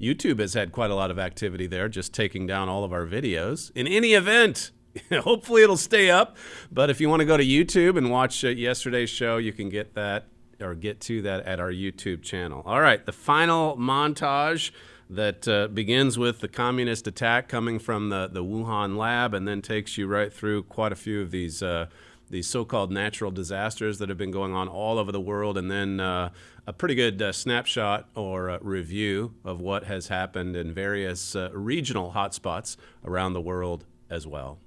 Speaker 17: YouTube has had quite a lot of activity there, just taking down all of our videos. In any event, hopefully it'll stay up, but if you want to go to YouTube and watch yesterday's show, you can get that or get to that at our YouTube channel. All right, the final montage that begins with the communist attack coming from the Wuhan lab and then takes you right through quite a few of these so-called natural disasters that have been going on all over the world, and then a pretty good snapshot or review of what has happened in various regional hotspots around the world as well.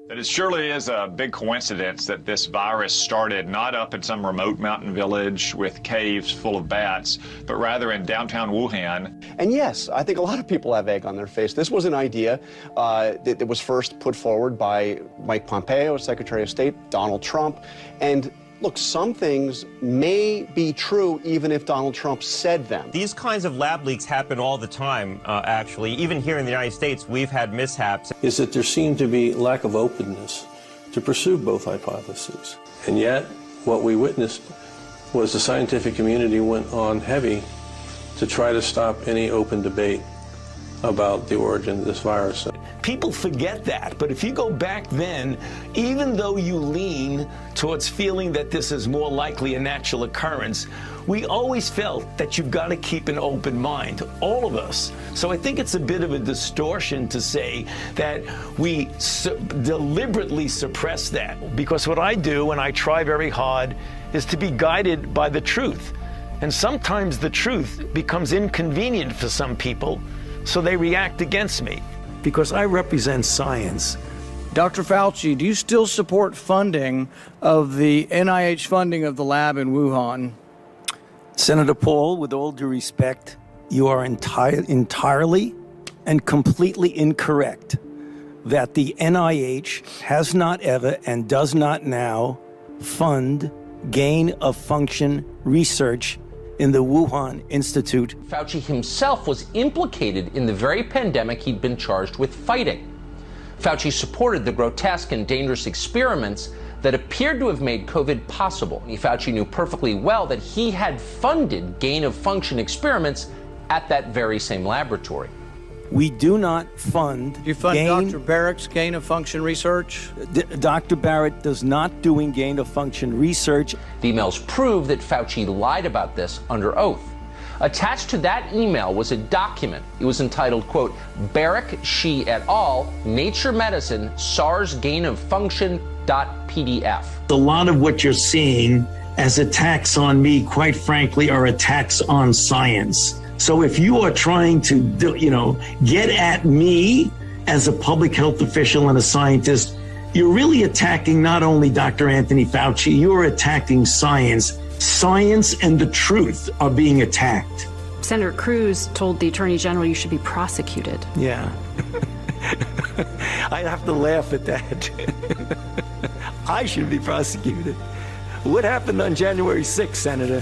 Speaker 19: But it surely is a big coincidence that this virus started not up in some remote mountain village with caves full of bats, but rather in downtown Wuhan.
Speaker 20: And yes, I think a lot of people have egg on their face. This was an idea that was first put forward by Mike Pompeo, Secretary of State, Donald Trump, and look, some things may be true even if Donald Trump said them.
Speaker 23: These kinds of lab leaks happen all the time, actually. Even here in the United States, we've had mishaps.
Speaker 25: Is that there seemed to be lack of openness to pursue both hypotheses. And yet, what we witnessed was the scientific community went on heavy to try to stop any open debate about the origin of this virus.
Speaker 16: People forget that, but if you go back then, even though you lean towards feeling that this is more likely a natural occurrence, we always felt that you've got to keep an open mind, all of us. So I think it's a bit of a distortion to say that we deliberately suppress that, because what I do, and I try very hard, is to be guided by the truth. And sometimes the truth becomes inconvenient for some people, so they react against me because I represent science.
Speaker 6: Dr. Fauci, do you still support funding of the NIH funding of the lab in Wuhan?
Speaker 16: Senator Paul, with all due respect, you are entirely and completely incorrect that the NIH has not ever and does not now fund gain-of-function research in the Wuhan Institute.
Speaker 7: Fauci himself was implicated in the very pandemic he'd been charged with fighting. Fauci supported the grotesque and dangerous experiments that appeared to have made COVID possible. Fauci knew perfectly well that he had funded gain-of-function experiments at that very same laboratory.
Speaker 16: We do not fund.
Speaker 6: You fund Dr. Barrett's gain-of-function research?
Speaker 16: Dr. Barrett does not doing gain-of-function research.
Speaker 7: The emails prove that Fauci lied about this under oath. Attached to that email was a document. It was entitled, quote, Barrick, Shi et al., Nature Medicine, SARS gain-of-function.pdf.
Speaker 16: A lot of what you're seeing as attacks on me, quite frankly, are attacks on science. So if you are trying to, get at me as a public health official and a scientist, you're really attacking not only Dr. Anthony Fauci, you're attacking science. Science and the truth are being attacked.
Speaker 8: Senator Cruz told the Attorney General you should be prosecuted.
Speaker 16: Yeah. I have to laugh at that. I should be prosecuted. What happened on January 6th, Senator?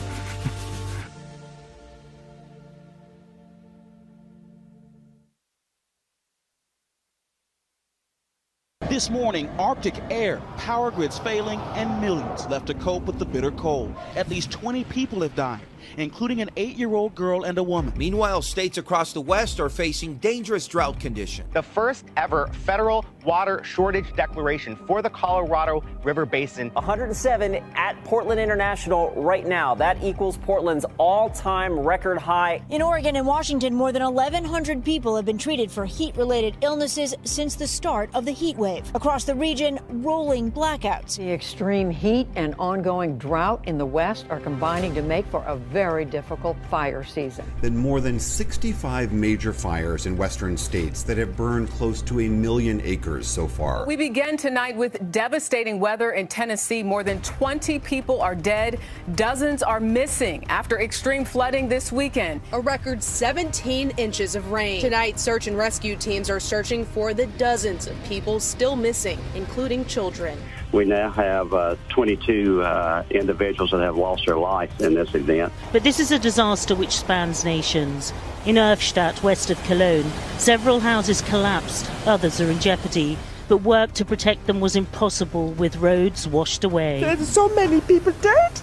Speaker 9: This morning, Arctic air, power grids failing, and millions left to cope with the bitter cold. At least 20 people have died, including an 8-year-old girl and a woman.
Speaker 12: Meanwhile, states across the West are facing dangerous drought conditions.
Speaker 13: The first ever federal water shortage declaration for the Colorado River Basin.
Speaker 14: 107 at Portland International right now. That equals Portland's all-time record high.
Speaker 18: In Oregon and Washington, more than 1,100 people have been treated for heat-related illnesses since the start of the heat wave. Across the region, rolling blackouts.
Speaker 21: The extreme heat and ongoing drought in the West are combining to make for a very difficult fire season.
Speaker 22: Been more than 65 major fires in western states that have burned close to 1 million acres so far.
Speaker 26: We begin tonight with devastating weather in Tennessee. More than 20 people are dead. Dozens are missing after extreme flooding this weekend.
Speaker 27: A record 17 inches of rain. Tonight, search and rescue teams are searching for the dozens of people still missing, including children.
Speaker 28: We now have 22 individuals that have lost their life in this event.
Speaker 29: But this is a disaster which spans nations. In Erfstadt, west of Cologne, several houses collapsed, others are in jeopardy. But work to protect them was impossible with roads washed away.
Speaker 30: There's so many people dead.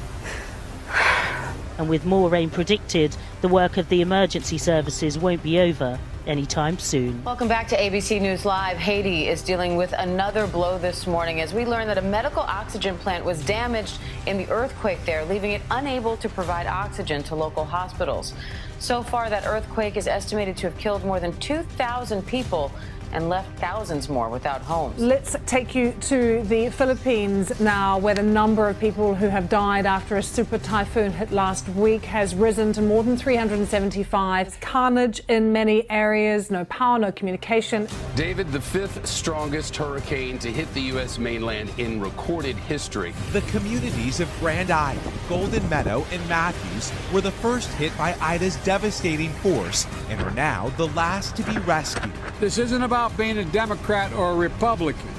Speaker 29: And with more rain predicted, the work of the emergency services won't be over anytime soon.
Speaker 35: Welcome back to ABC News Live. Haiti is dealing with another blow this morning as we learn that a medical oxygen plant was damaged in the earthquake there, leaving it unable to provide oxygen to local hospitals. So far, that earthquake is estimated to have killed more than 2,000 people and left thousands more without homes.
Speaker 31: Let's take you to the Philippines now, where the number of people who have died after a super typhoon hit last week has risen to more than 375. Carnage in many areas, no power, no communication.
Speaker 33: David, the 5th strongest hurricane to hit the U.S. mainland in recorded history.
Speaker 38: The communities of Grand Isle, Golden Meadow, and Matthews were the first hit by Ida's devastating force and are now the last to be rescued.
Speaker 39: This isn't about being a Democrat or a Republican.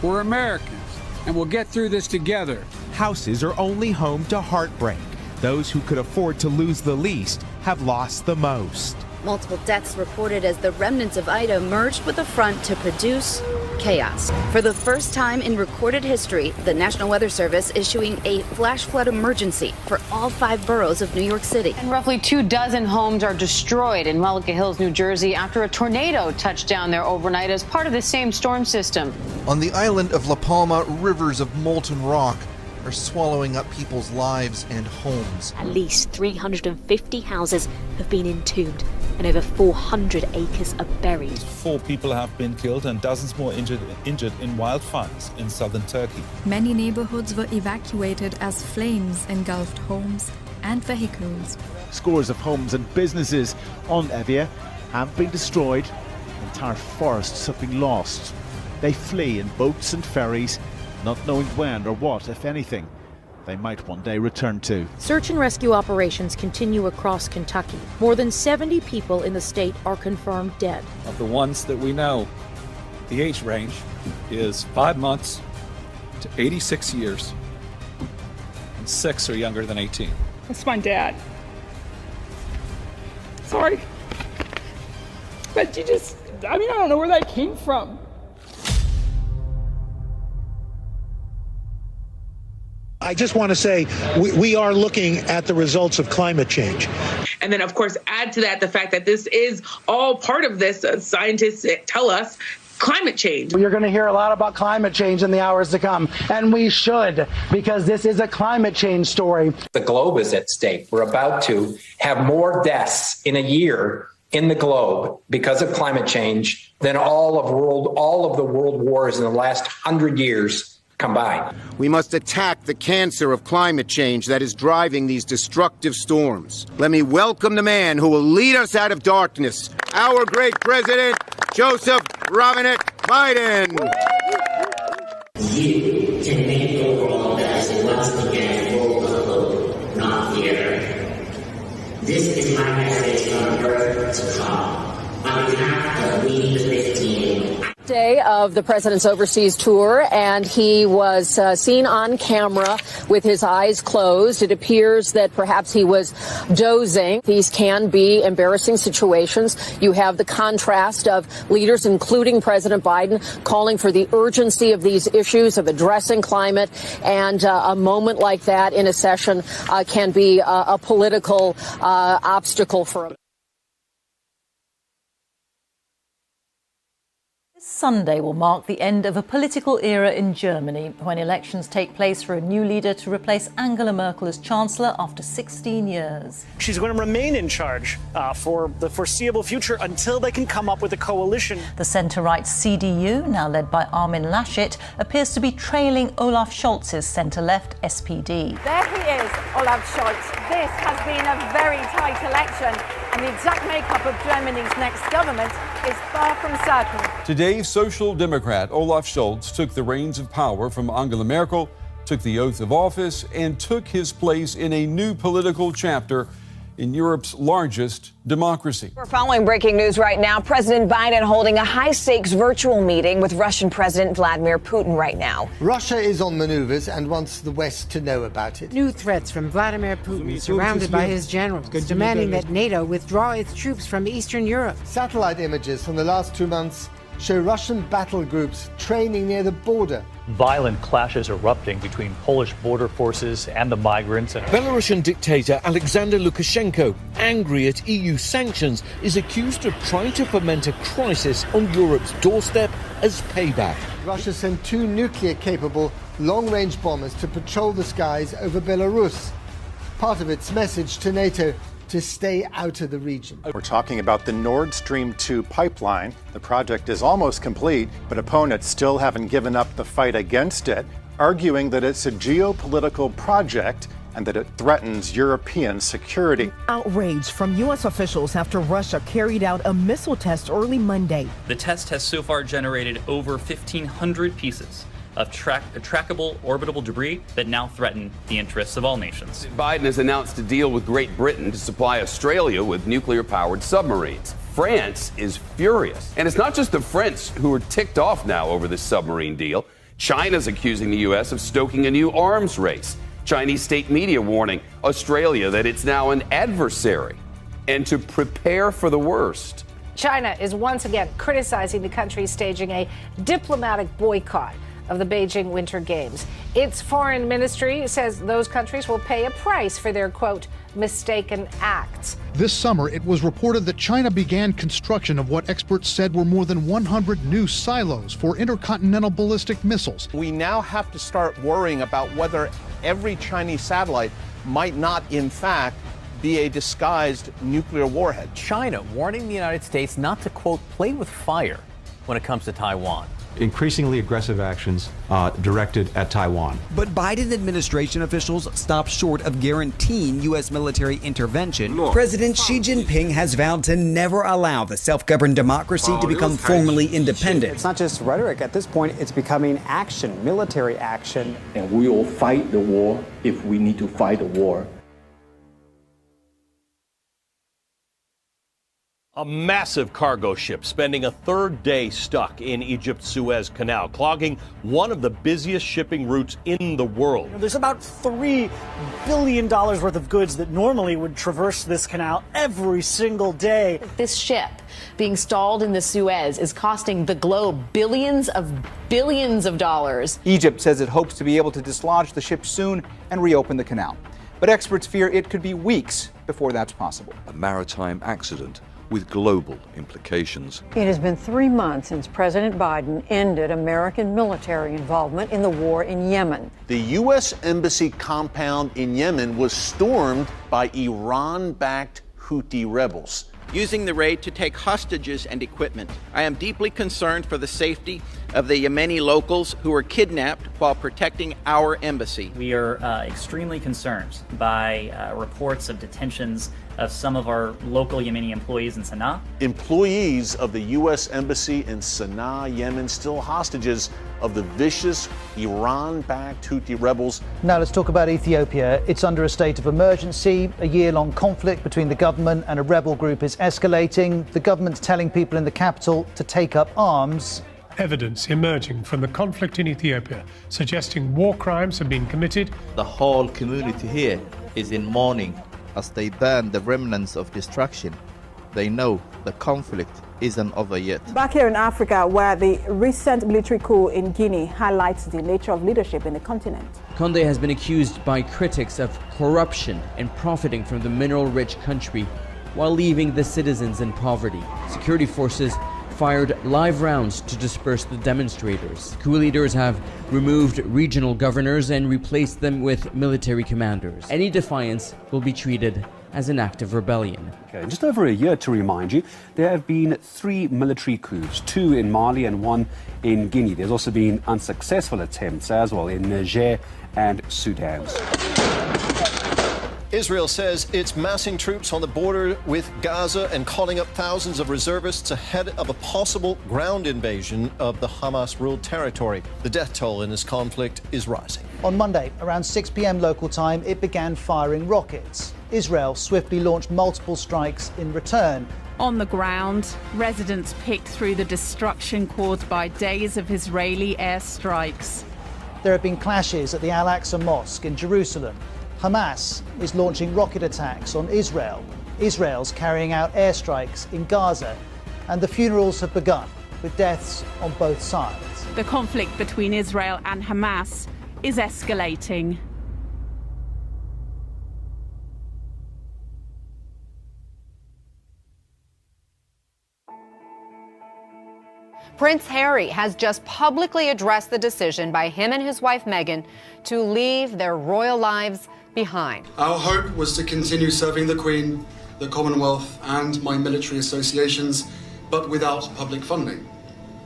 Speaker 39: We're Americans, and we'll get through this together.
Speaker 38: Houses are only home to heartbreak. Those who could afford to lose the least have lost the most.
Speaker 40: Multiple deaths reported as the remnants of Ida merged with the front to produce chaos. For the first time in recorded history, the National Weather Service issuing a flash flood emergency for all 5 boroughs of New York City.
Speaker 35: And roughly 24 homes are destroyed in Mullica Hills, New Jersey, after a tornado touched down there overnight as part of the same storm system.
Speaker 41: On the island of La Palma, rivers of molten rock are swallowing up people's lives and homes.
Speaker 42: At least 350 houses have been entombed and over 400 acres are buried.
Speaker 34: 4 people have been killed and dozens more injured in wildfires in southern Turkey.
Speaker 43: Many neighborhoods were evacuated as flames engulfed homes.
Speaker 1: and vehicles.
Speaker 2: Scores of homes and businesses on Evia have been destroyed. Entire forests have been lost. They flee in boats and ferries, not knowing when or what, if anything, they might one day return to.
Speaker 1: Search and rescue operations continue across Kentucky. More than 70 people in the state are confirmed dead.
Speaker 3: Of the ones that we know, the age range is 5 months to 86 years, and 6 are younger than 18.
Speaker 4: That's my dad. Sorry. But I don't know where that came from.
Speaker 5: I just want to say we are looking at the results of climate change.
Speaker 6: And then, of course, add to that the fact that this is all part of this, scientists tell us, climate change.
Speaker 7: You're going to hear a lot about climate change in the hours to come, and we should, because this is a climate change story.
Speaker 8: The globe is at stake. We're about to have more deaths in a year in the globe because of climate change than all of the world wars in the last 100 years combined.
Speaker 9: We must attack the cancer of climate change that is driving these destructive storms. Let me welcome the man who will lead us out of darkness, our great president, Joseph Robinette Biden.
Speaker 10: You can make the world that is once again full of hope, not fear. This is my message from earth to come. On behalf of We the 15.
Speaker 1: Day of the president's overseas tour, and he was seen on camera with his eyes closed. It appears that perhaps he was dozing. These can be embarrassing situations. You have the contrast of leaders, including President Biden, calling for the urgency of these issues of addressing climate, and a moment like that in a session can be a political obstacle for him.
Speaker 11: Sunday will mark the end of a political era in Germany when elections take place for a new leader to replace Angela Merkel as Chancellor after 16 years.
Speaker 15: She's going to remain in charge for the foreseeable future until they can come up with a coalition.
Speaker 11: The centre-right CDU, now led by Armin Laschet, appears to be trailing Olaf Scholz's centre-left SPD.
Speaker 16: There he is, Olaf Scholz. This has been a very tight election, and the exact makeup of Germany's next government is far from certain.
Speaker 17: Today, Social Democrat Olaf Scholz took the reins of power from Angela Merkel, took the oath of office, and took his place in a new political chapter in Europe's largest democracy.
Speaker 19: We're following breaking news right now. President Biden holding a high-stakes virtual meeting with Russian President Vladimir Putin right now.
Speaker 20: Russia is on maneuvers and wants the West to know about it.
Speaker 23: New threats from Vladimir Putin, surrounded by his generals, demanding that NATO withdraw its troops from Eastern Europe.
Speaker 20: Satellite images from the last 2 months show Russian battle groups training near the border.
Speaker 24: Violent clashes erupting between Polish border forces and the migrants.
Speaker 25: Belarusian dictator Alexander Lukashenko, angry at EU sanctions, is accused of trying to foment a crisis on Europe's doorstep as payback.
Speaker 20: Russia sent 2 nuclear-capable long-range bombers to patrol the skies over Belarus, part of its message to NATO to stay out of the region.
Speaker 32: We're talking about the Nord Stream 2 pipeline. The project is almost complete, but opponents still haven't given up the fight against it, arguing that it's a geopolitical project and that it threatens European security.
Speaker 36: Outrage from U.S. officials after Russia carried out a missile test early Monday.
Speaker 37: The test has so far generated over 1,500 pieces of trackable orbitable debris that now threaten the interests of all nations.
Speaker 43: Biden has announced a deal with Great Britain to supply Australia with nuclear-powered submarines. France is furious. And it's not just the French who are ticked off now over this submarine deal. China's accusing the U.S. of stoking a new arms race. Chinese state media warning Australia that it's now an adversary and to prepare for the worst.
Speaker 20: China is once again criticizing the country staging a diplomatic boycott of the Beijing Winter Games. Its foreign ministry says those countries will pay a price for their, quote, mistaken acts.
Speaker 44: This summer, it was reported that China began construction of what experts said were more than 100 new silos for intercontinental ballistic missiles.
Speaker 45: We now have to start worrying about whether every Chinese satellite might not, in fact, be a disguised nuclear warhead.
Speaker 46: China warning the United States not to, quote, play with fire when it comes to Taiwan.
Speaker 2: increasingly aggressive actions directed at Taiwan.
Speaker 3: But Biden administration officials stopped short of guaranteeing U.S. military intervention. President Xi Jinping has vowed to never allow the self-governed democracy to become formally independent.
Speaker 4: It's not just rhetoric. At this point, it's becoming action, military action.
Speaker 5: And we will fight the war if we need to fight the war.
Speaker 25: A massive cargo ship spending a third day stuck in Egypt's Suez Canal, clogging one of the busiest shipping routes in the world.
Speaker 15: There's about $3 billion worth of goods that normally would traverse this canal every single day.
Speaker 6: This ship being stalled in the Suez is costing the globe billions of dollars.
Speaker 12: Egypt says it hopes to be able to dislodge the ship soon and reopen the canal. But experts fear it could be weeks before that's possible.
Speaker 13: A maritime accident with global implications.
Speaker 14: It has been 3 months since President Biden ended American military involvement in the war in Yemen.
Speaker 45: The U.S. Embassy compound in Yemen was stormed by Iran-backed Houthi rebels.
Speaker 18: Using the raid to take hostages and equipment. I am deeply concerned for the safety of the Yemeni locals who were kidnapped while protecting our embassy.
Speaker 37: We are extremely concerned by reports of detentions of some of our local Yemeni employees in Sana'a.
Speaker 45: Employees of the U.S. Embassy in Sana'a, Yemen, still hostages of the vicious Iran-backed Houthi rebels.
Speaker 21: Now let's talk about Ethiopia. It's under a state of emergency. A year-long conflict between the government and a rebel group is escalating. The government's telling people in the capital to take up arms.
Speaker 22: Evidence emerging from the conflict in Ethiopia suggesting war crimes have been committed.
Speaker 26: The whole community here is in mourning as they burn the remnants of destruction. They know the conflict isn't over yet.
Speaker 27: Back here in Africa, where the recent military coup in Guinea highlights the nature of leadership in the continent.
Speaker 28: Condé has been accused by critics of corruption and profiting from the mineral-rich country while leaving the citizens in poverty. Security forces fired live rounds to disperse the demonstrators. Coup leaders have removed regional governors and replaced them with military commanders. Any defiance will be treated as an act of rebellion.
Speaker 29: Okay, just over a year to remind you, there have been 3 military coups, 2 in Mali and 1 in Guinea. There's also been unsuccessful attempts as well in Niger and Sudan.
Speaker 30: Israel says it's massing troops on the border with Gaza and calling up thousands of reservists ahead of a possible ground invasion of the Hamas-ruled territory. The death toll in this conflict is rising.
Speaker 21: On Monday, around 6 p.m. local time, it began firing rockets. Israel swiftly launched multiple strikes in return.
Speaker 31: On the ground, residents picked through the destruction caused by days of Israeli airstrikes.
Speaker 21: There have been clashes at the Al-Aqsa Mosque in Jerusalem. Hamas is launching rocket attacks on Israel. Israel's carrying out airstrikes in Gaza. And the funerals have begun, with deaths on both sides.
Speaker 31: The conflict between Israel and Hamas is escalating. Prince Harry has just publicly addressed the decision by him and his wife Meghan to leave their royal lives behind.
Speaker 33: Our hope was to continue serving the Queen, the Commonwealth and my military associations, but without public funding.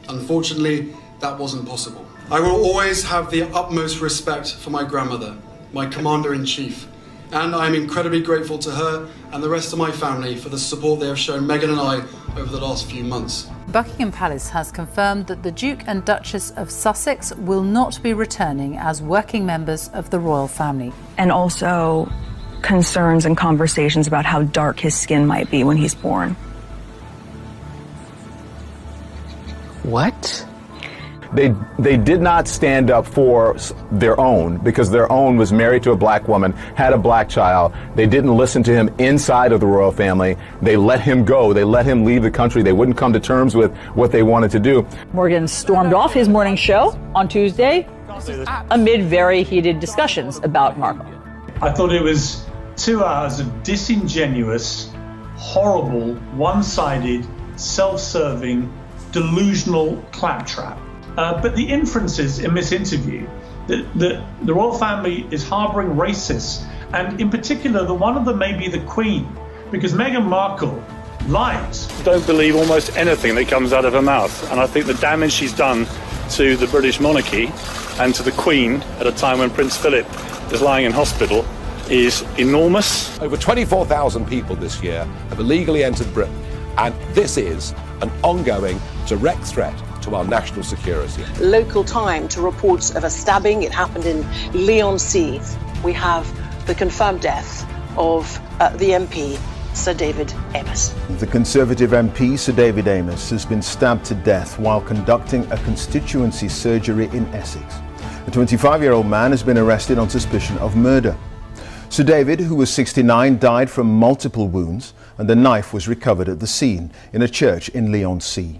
Speaker 33: Unfortunately, that wasn't possible. I will always have the utmost respect for my grandmother, my Commander-in-Chief, and I am incredibly grateful to her and the rest of my family for the support they have shown Meghan and I over the last few months.
Speaker 11: Buckingham Palace has confirmed that the Duke and Duchess of Sussex will not be returning as working members of the royal family.
Speaker 34: And also concerns and conversations about how dark his skin might be when he's born.
Speaker 35: What?
Speaker 38: They did not stand up for their own, because their own was married to a black woman, had a black child. They didn't listen to him inside of the royal family. They let him go. They let him leave the country. They wouldn't come to terms with what they wanted to do.
Speaker 39: Morgan stormed off his morning show on Tuesday amid very heated discussions about Markle.
Speaker 40: I thought it was 2 hours of disingenuous, horrible, one-sided, self-serving, delusional claptrap. But the inferences in this interview that the royal family is harbouring racists, and in particular, the one of them may be the Queen, because Meghan Markle lies.
Speaker 41: Don't believe almost anything that comes out of her mouth, and I think the damage she's done
Speaker 1: to the British monarchy and to the Queen at a time when Prince Philip is lying in hospital is enormous.
Speaker 2: Over 24,000 people this year have illegally entered Britain, and this is an ongoing direct threat to our national security.
Speaker 3: Local time to reports of a stabbing. It happened in Leigh-on-Sea. We have the confirmed death of the MP, Sir David Amess.
Speaker 4: The Conservative MP, Sir David Amess, has been stabbed to death while conducting a constituency surgery in Essex. A 25-year-old man has been arrested on suspicion of murder. Sir David, who was 69, died from multiple wounds, and the knife was recovered at the scene in a church in Leigh-on-Sea.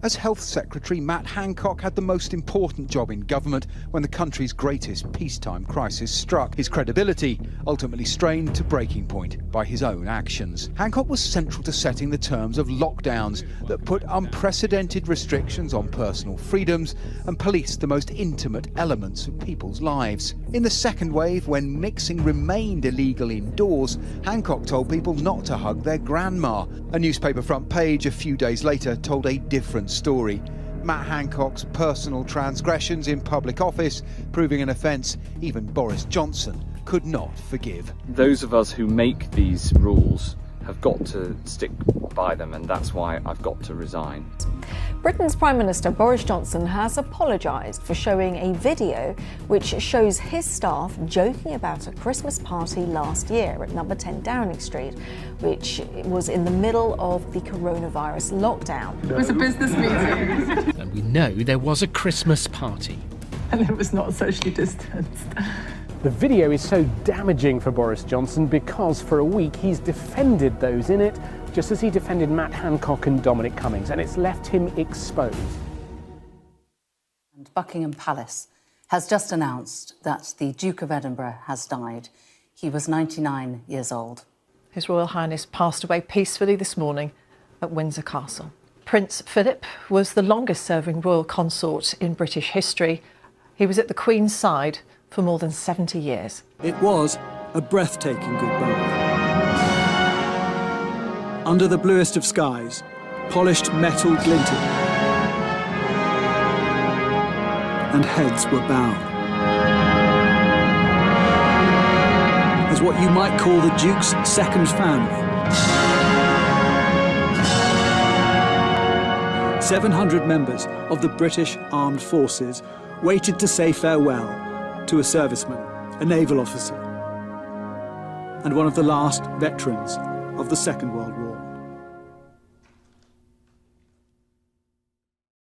Speaker 12: As Health Secretary, Matt Hancock had the most important job in government when the country's greatest peacetime crisis struck. His credibility ultimately strained to breaking point by his own actions. Hancock was central to setting the terms of lockdowns that put unprecedented restrictions on personal freedoms and policed the most intimate elements of people's lives. In the second wave, when mixing remained illegal indoors, Hancock told people not to hug their grandma. A newspaper front page a few days later told a different story. Matt Hancock's personal transgressions in public office proving an offence even Boris Johnson could not forgive.
Speaker 5: Those of us who make these rules have got to stick by them, and that's why I've got to resign.
Speaker 14: Britain's Prime Minister Boris Johnson has apologised for showing a video which shows his staff joking about a Christmas party last year at number 10 Downing Street, which was in the middle of the coronavirus lockdown.
Speaker 6: It was a business meeting.
Speaker 7: And we know there was a Christmas party.
Speaker 6: And it was not socially distanced.
Speaker 22: The video is so damaging for Boris Johnson because for a week he's defended those in it, just as he defended Matt Hancock and Dominic Cummings, and it's left him exposed.
Speaker 8: And Buckingham Palace has just announced that the Duke of Edinburgh has died. He was 99 years old.
Speaker 11: His Royal Highness passed away peacefully this morning at Windsor Castle. Prince Philip was the longest-serving royal consort in British history. He was at the Queen's side for more than 70 years.
Speaker 9: It was a breathtaking goodbye. Under the bluest of skies, polished metal glinted, and heads were bowed. As what you might call the Duke's second family. 700 members of the British Armed Forces waited to say farewell to a serviceman, a naval officer, and one of the last veterans of the Second World War.